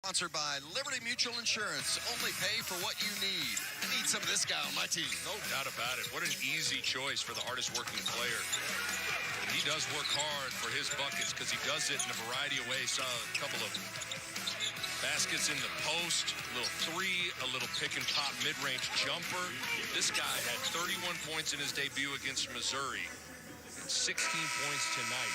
Sponsored by Liberty Mutual Insurance. Only pay for what you need. I need some of this guy on my team. No doubt about it. What an easy choice for the hardest working player. And he does work hard for his buckets because he does it in a variety of ways. Saw a couple of baskets in the post, a little three, a little pick and pop mid-range jumper. This guy had 31 points in his debut against Missouri and 16 points tonight.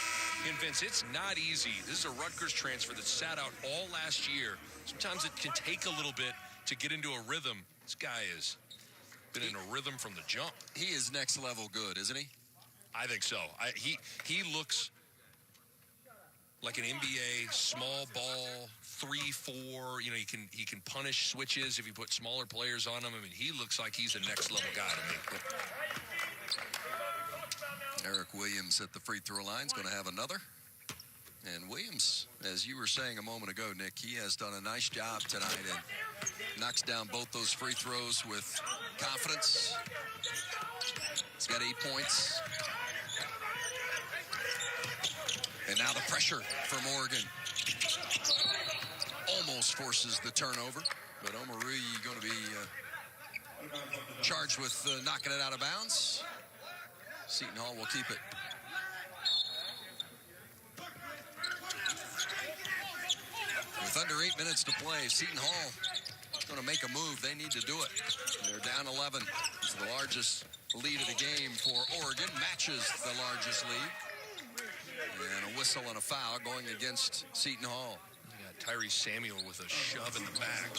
And Vince, it's not easy. This is a Rutgers transfer that sat out all last year. Sometimes it can take a little bit to get into a rhythm. This guy has been in a rhythm from the jump. He is next level good, isn't he? I think so. He looks like an NBA small ball 3-4. You know, he can punish switches if you put smaller players on him. I mean, he looks like he's a next level guy to me. Eric Williams at the free throw line is going to have another. And Williams, as you were saying a moment ago, Nick, he has done a nice job tonight and knocks down both those free throws with confidence. He's got 8 points. And now the pressure from Oregon. Almost forces the turnover, but Omarui going to be charged with knocking it out of bounds. Seton Hall will keep it. With under 8 minutes to play, Seton Hall is going to make a move. They need to do it. They're down 11. It's the largest lead of the game for Oregon. Matches the largest lead. And a whistle and a foul going against Seton Hall. You got Tyrese Samuel with a shove in the back.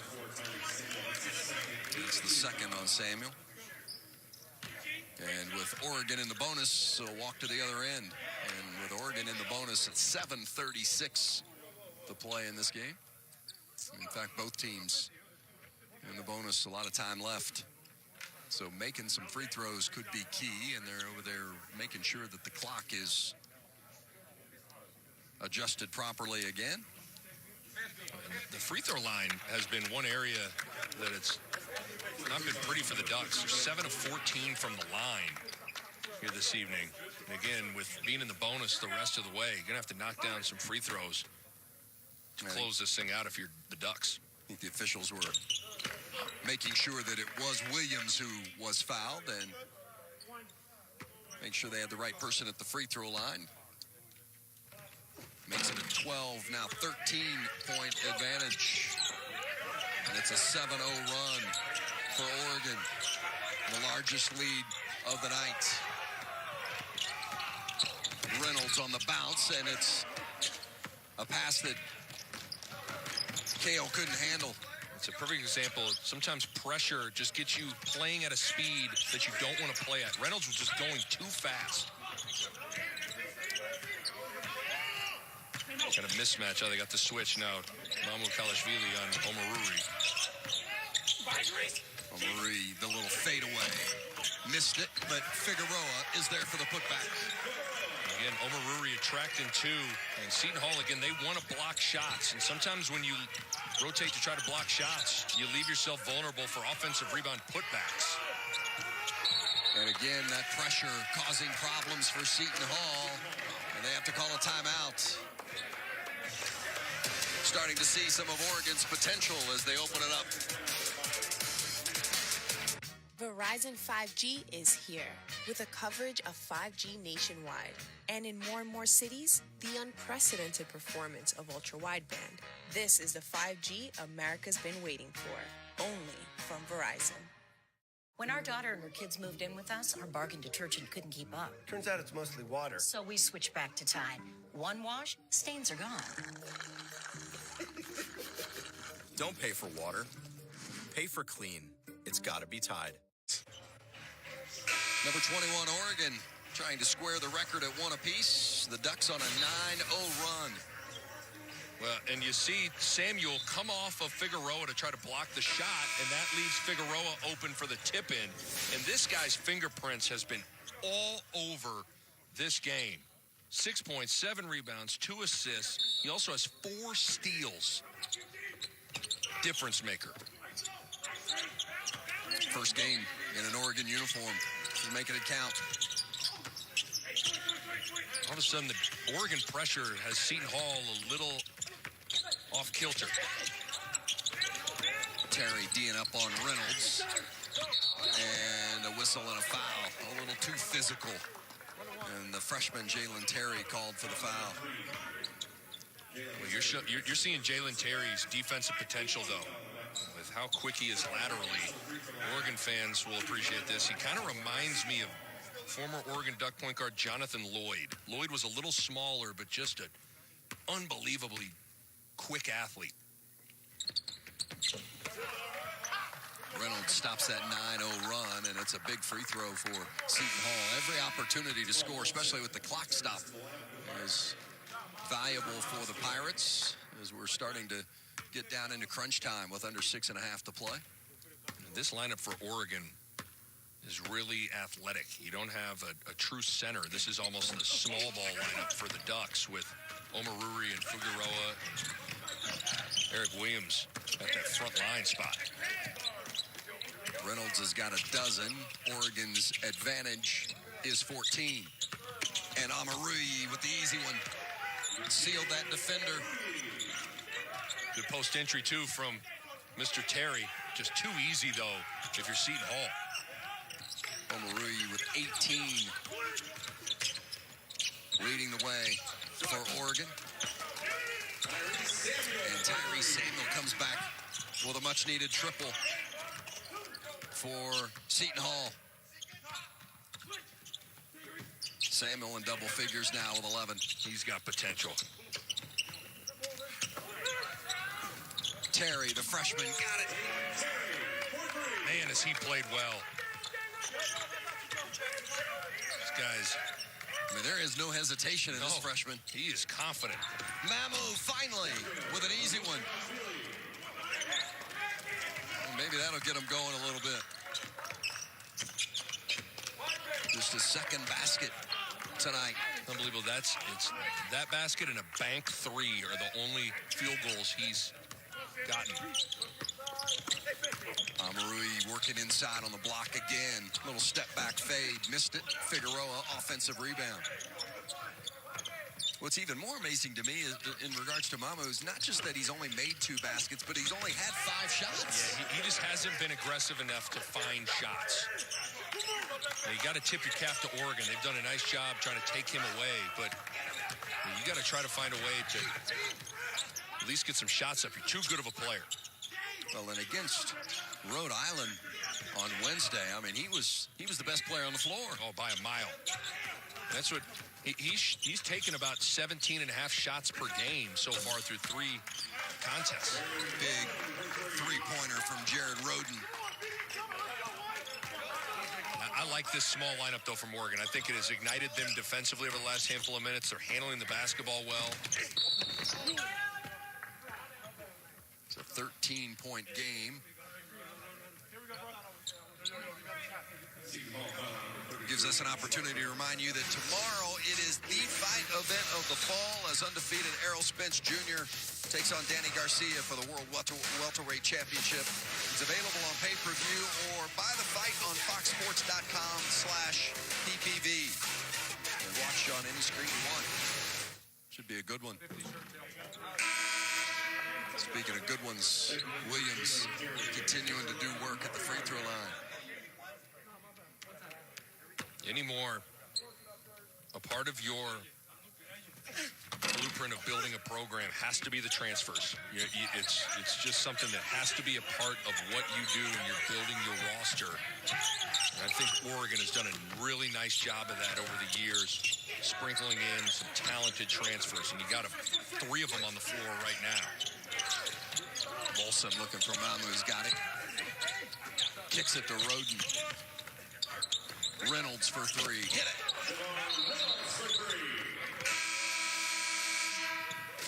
It's the second on Samuel. And with Oregon in the bonus, a walk to the other end. And with Oregon in the bonus, it's 7:36 to play in this game. In fact, both teams in the bonus, a lot of time left. So making some free throws could be key, and they're over there making sure that the clock is adjusted properly again. The free throw line has been one area that it's not been pretty for the Ducks. They're 7 of 14 from the line here this evening. And again, with being in the bonus the rest of the way, you're going to have to knock down some free throws to close this thing out if you're the Ducks. I think the officials were making sure that it was Williams who was fouled and make sure they had the right person at the free throw line. Makes it a 12, now 13-point advantage. And it's a 7-0 run for Oregon, the largest lead of the night. Reynolds on the bounce, and it's a pass that Kale couldn't handle. It's a perfect example. Sometimes pressure just gets you playing at a speed that you don't want to play at. Reynolds was just going too fast. Got a mismatch. Oh, they got the switch now. Mamu Kalashvili on Omaruri. Omaruri, the little fadeaway. Missed it, but Figueroa is there for the putback. Again, Omaruri attracting two. And Seton Hall, again, they want to block shots. And sometimes when you rotate to try to block shots, you leave yourself vulnerable for offensive rebound putbacks. And again, that pressure causing problems for Seton Hall. And they have to call a timeout. Starting to see some of Oregon's potential as they open it up. Verizon 5G is here with a coverage of 5G nationwide. And in more and more cities, the unprecedented performance of ultra-wideband. This is the 5G America's been waiting for, only from Verizon. When our daughter and her kids moved in with us, our bargain detergent couldn't keep up. Turns out it's mostly water. So we switched back to Tide. One wash, stains are gone. Don't pay for water. Pay for clean. It's gotta be Tide. Number 21, Oregon, trying to square the record at one apiece. The Ducks on a 9-0 run. Well, and you see Samuel come off of Figueroa to try to block the shot, and that leaves Figueroa open for the tip-in. And this guy's fingerprints has been all over this game. 6 points, 7 rebounds, 2 assists. He also has 4 steals. Difference maker. First game in an Oregon uniform. He's making it count. All of a sudden, the Oregon pressure has Seton Hall a little off kilter. Terry D'ing up on Reynolds. And a whistle and a foul. A little too physical. And the freshman Jalen Terry called for the foul. Well, you're seeing Jalen Terry's defensive potential, though. With how quick he is laterally. Oregon fans will appreciate this. He kind of reminds me of former Oregon Duck point guard Jonathan Lloyd. Lloyd was a little smaller, but just an unbelievably quick athlete. Reynolds stops that 9-0 run, and it's a big free throw for Seton Hall. Every opportunity to score, especially with the clock stop, is valuable for the Pirates as we're starting to get down into crunch time with under 6.5 to play. This lineup for Oregon is really athletic. You don't have a true center. This is almost the small ball lineup for the Ducks with Omaruri and Figueroa, Eric Williams at that front line spot. Reynolds has got a dozen. Oregon's advantage is 14. And Omarui with the easy one. Sealed that defender. Good post entry, too, from Mr. Terry. Just too easy, though, if you're Seton Hall. Omarui with 18. Leading the way for Oregon. And Tyrese Samuel comes back with a much-needed triple for Seton Hall. Samuel in double figures now with 11. He's got potential. Terry, the freshman, got it. Man, has he played well. guy's. I mean, there is no hesitation in this freshman. He is confident. Mamu finally with an easy one. Well, maybe that'll get him going a little bit. Just his second basket tonight. Unbelievable. It's that basket and a bank three are the only field goals he's gotten. Amarui working inside on the block again. Little step back fade. Missed it. Figueroa offensive rebound. What's even more amazing to me is in regards to Mamu is not just that he's only made 2 baskets, but he's only had 5 shots. Yeah, he just hasn't been aggressive enough to find shots. Now, you got to tip your cap to Oregon. They've done a nice job trying to take him away, but you got to try to find a way to at least get some shots up. You're too good of a player. Well, and against Rhode Island on Wednesday, I mean, he was the best player on the floor. Oh, by a mile. That's what he's taken about 17 and a half shots per game so far through 3 contests. Big three-pointer from Jared Rhoden. I like this small lineup, though, from Oregon. I think it has ignited them defensively over the last handful of minutes. They're handling the basketball well. It's a 13-point game. Gives us an opportunity to remind you that tomorrow it is the fight event of the fall as undefeated Errol Spence Jr. takes on Danny Garcia for the World Welterweight Championship. It's available on pay-per-view or buy the fight on foxsports.com/PPV. And watch on any screen you want. Should be a good one. Speaking of good ones, Williams continuing to do work at the free throw line. Anymore, a part of your blueprint of building a program has to be the transfers. It's just something that has to be a part of what you do when you're building your roster. And I think Oregon has done a really nice job of that over the years, sprinkling in some talented transfers, and you got 3 of them on the floor right now. Volson looking for Mamu's got it. Kicks it to Rhoden. Reynolds for 3. Hit it.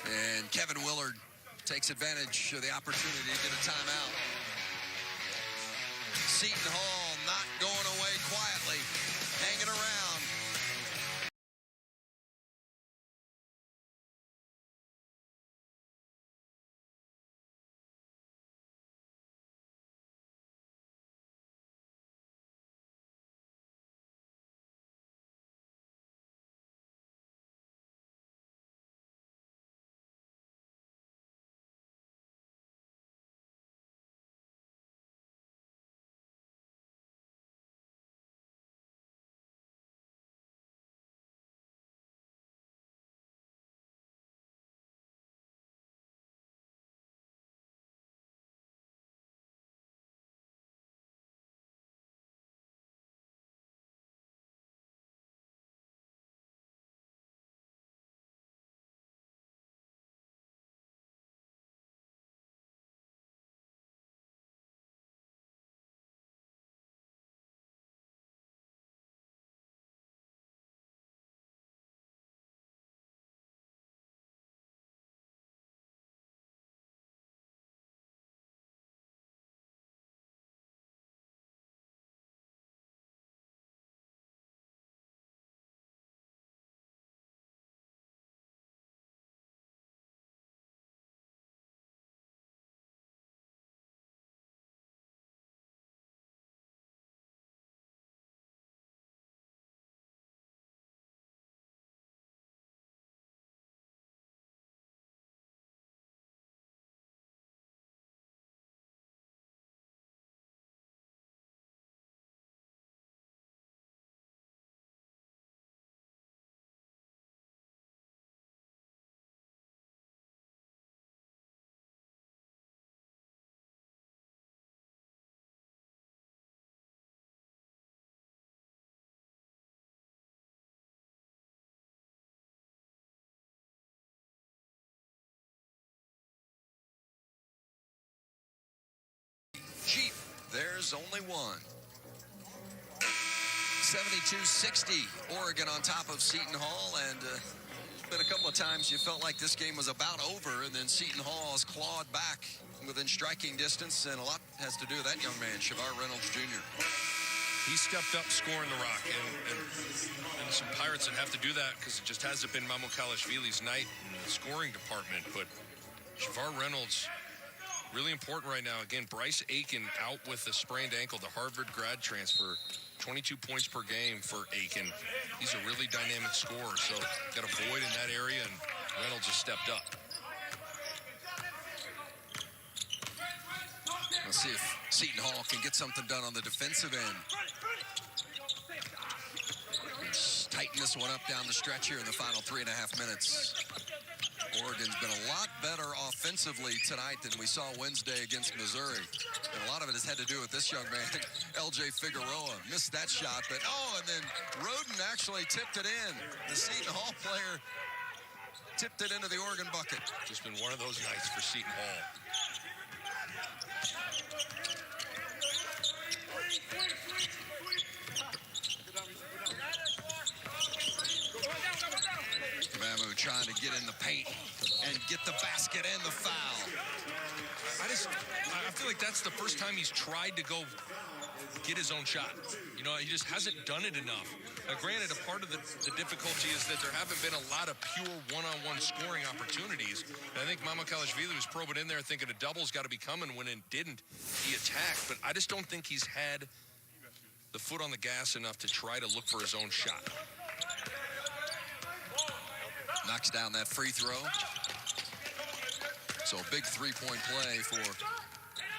And Kevin Willard takes advantage of the opportunity to get a timeout. Seton Hall not going away quietly, hanging around. Jeep, there's only one. 72-60, Oregon on top of Seton Hall, and been a couple of times you felt like this game was about over, and then Seton Hall has clawed back within striking distance, and a lot has to do with that young man, Shavar Reynolds Jr. He stepped up scoring the rock, and some Pirates that have to do that because it just hasn't been Mamukelashvili's night in the scoring department. But Shavar Reynolds, really important right now. Again, Bryce Aiken out with a sprained ankle, the Harvard grad transfer. 22 points per game for Aiken. He's a really dynamic scorer, so got a void in that area, and Reynolds has stepped up. Let's see if Seton Hall can get something done on the defensive end. Let's tighten this one up down the stretch here in the final 3.5 minutes. Oregon's been a lot better offensively tonight than we saw Wednesday against Missouri. And a lot of it has had to do with this young man, L.J. Figueroa. Missed that shot, but and then Roden actually tipped it in. The Seton Hall player tipped it into the Oregon bucket. Just been one of those nights for Seton Hall. Mamu trying to get in the paint and get the basket and the foul. I feel like that's the first time he's tried to go get his own shot. You know, he just hasn't done it enough. Now, granted, a part of the difficulty is that there haven't been a lot of pure one-on-one scoring opportunities. And I think Mamukelashvili was probing in there thinking a double's got to be coming. When it didn't, he attacked. But I just don't think he's had the foot on the gas enough to try to look for his own shot. Knocks down that free throw. So a big three-point play for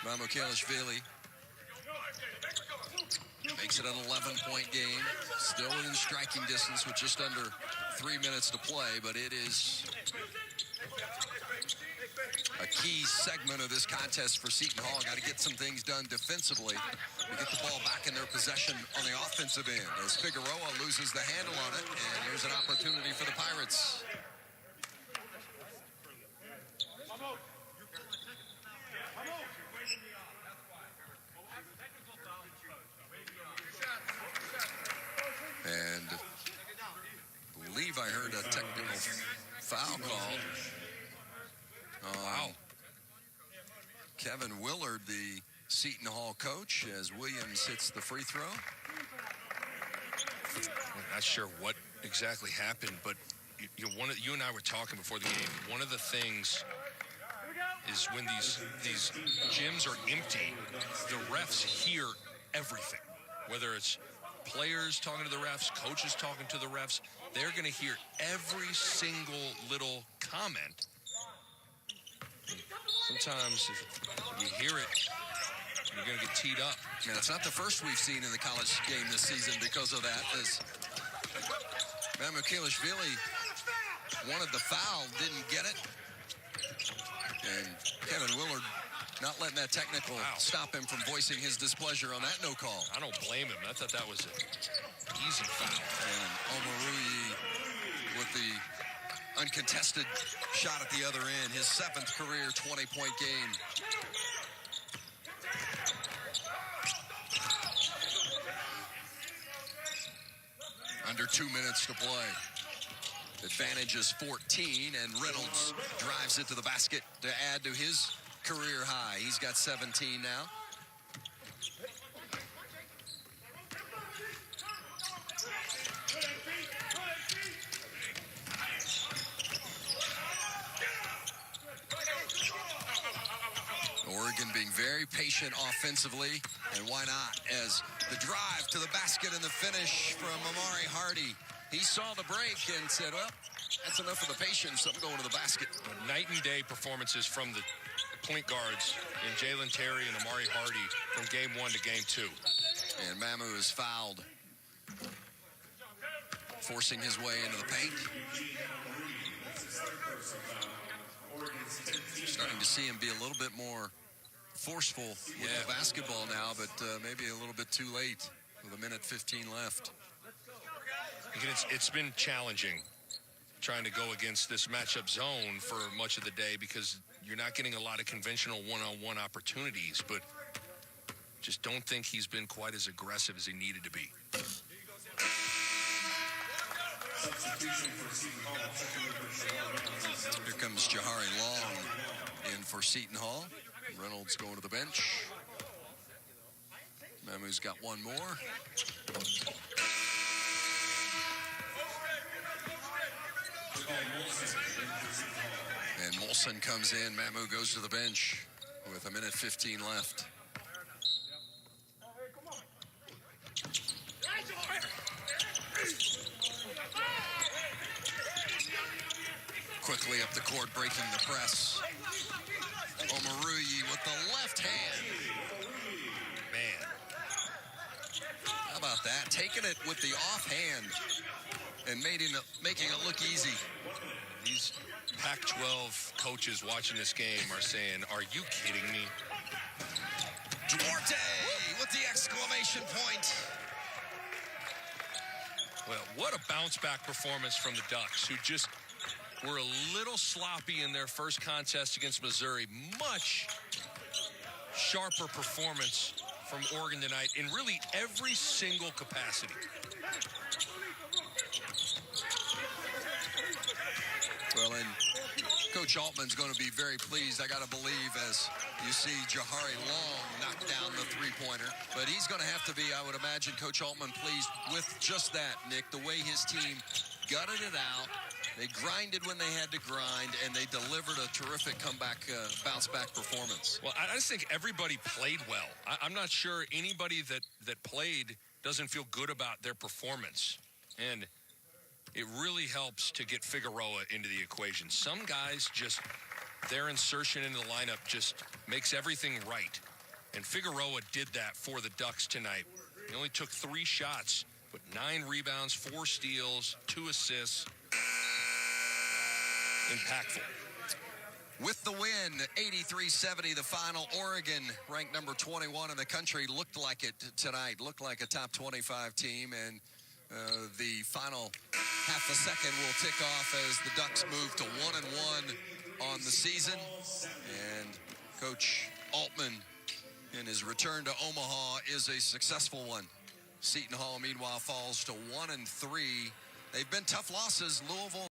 Mamukelashvili. Makes it an 11-point game. Still within striking distance with just under 3 minutes to play, but it is a key segment of this contest for Seton Hall. Got to get some things done defensively to get the ball back in their possession on the offensive end. As Figueroa loses the handle on it, and here's an opportunity for the Pirates. And I believe I heard a technical foul call. Wow. Kevin Willard, the Seton Hall coach, as Williams hits the free throw. I'm not sure what exactly happened, but you and I were talking before the game. One of the things is when these gyms are empty, the refs hear everything, whether it's players talking to the refs, coaches talking to the refs. They're going to hear every single little comment. Sometimes if you hear it, you're going to get teed up. And it's not the first we've seen in the college game this season because of that. As Mamukelashvili wanted the foul, didn't get it. And Kevin Willard not letting that technical stop him from voicing his displeasure on that no call. I don't blame him. I thought that was an easy foul. And Omarui with the uncontested shot at the other end. His 7th career 20-point game. Under 2 minutes to play. Advantage is 14, and Reynolds drives it to the basket to add to his career high. He's got 17 now. Oregon being very patient offensively, and why not? As the drive to the basket and the finish from Amari Hardy. He saw the break and said, well, that's enough of the patience. I'm going to the basket. Night and day performances from the point guards in Jalen Terry and Amari Hardy from game 1 to game 2. And Mamu is fouled, forcing his way into the paint. Starting to see him be a little bit more forceful with the basketball now, but maybe a little bit too late with 1:15 left. Again, it's been challenging trying to go against this matchup zone for much of the day because you're not getting a lot of conventional one-on-one opportunities, but just don't think he's been quite as aggressive as he needed to be. Here comes Jahari Long in for Seton Hall. Reynolds going to the bench. Mamu's got one more. And Molson comes in. Mamu goes to the bench with 1:15 left. Quickly up the court, breaking the press. Omaruyi with the left hand. Man. How about that? Taking it with the offhand and making it look easy. These Pac-12 coaches watching this game are saying, are you kidding me? Duarte with the exclamation point. Well, what a bounce-back performance from the Ducks, who just were a little sloppy in their first contest against Missouri. Much sharper performance from Oregon tonight in really every single capacity. Well, and Coach Altman's going to be very pleased, I got to believe, as you see Jahari Long knock down the three-pointer. But he's going to have to be, I would imagine, Coach Altman pleased with just that, Nick, the way his team gutted it out. They grinded when they had to grind, and they delivered a terrific comeback, bounce-back performance. Well, I just think everybody played well. I'm not sure anybody that played doesn't feel good about their performance. And it really helps to get Figueroa into the equation. Some guys just, their insertion into the lineup just makes everything right. And Figueroa did that for the Ducks tonight. He only took 3 shots, but 9 rebounds, 4 steals, 2 assists. Impactful. With the win, 83-70, the final. Oregon, ranked number 21 in the country, looked like it tonight. Looked like a top 25 team, and the final half a second will tick off as the Ducks move to 1-1 on the season. And Coach Altman, in his return to Omaha, is a successful one. Seton Hall, meanwhile, falls to 1-3. They've been tough losses. Louisville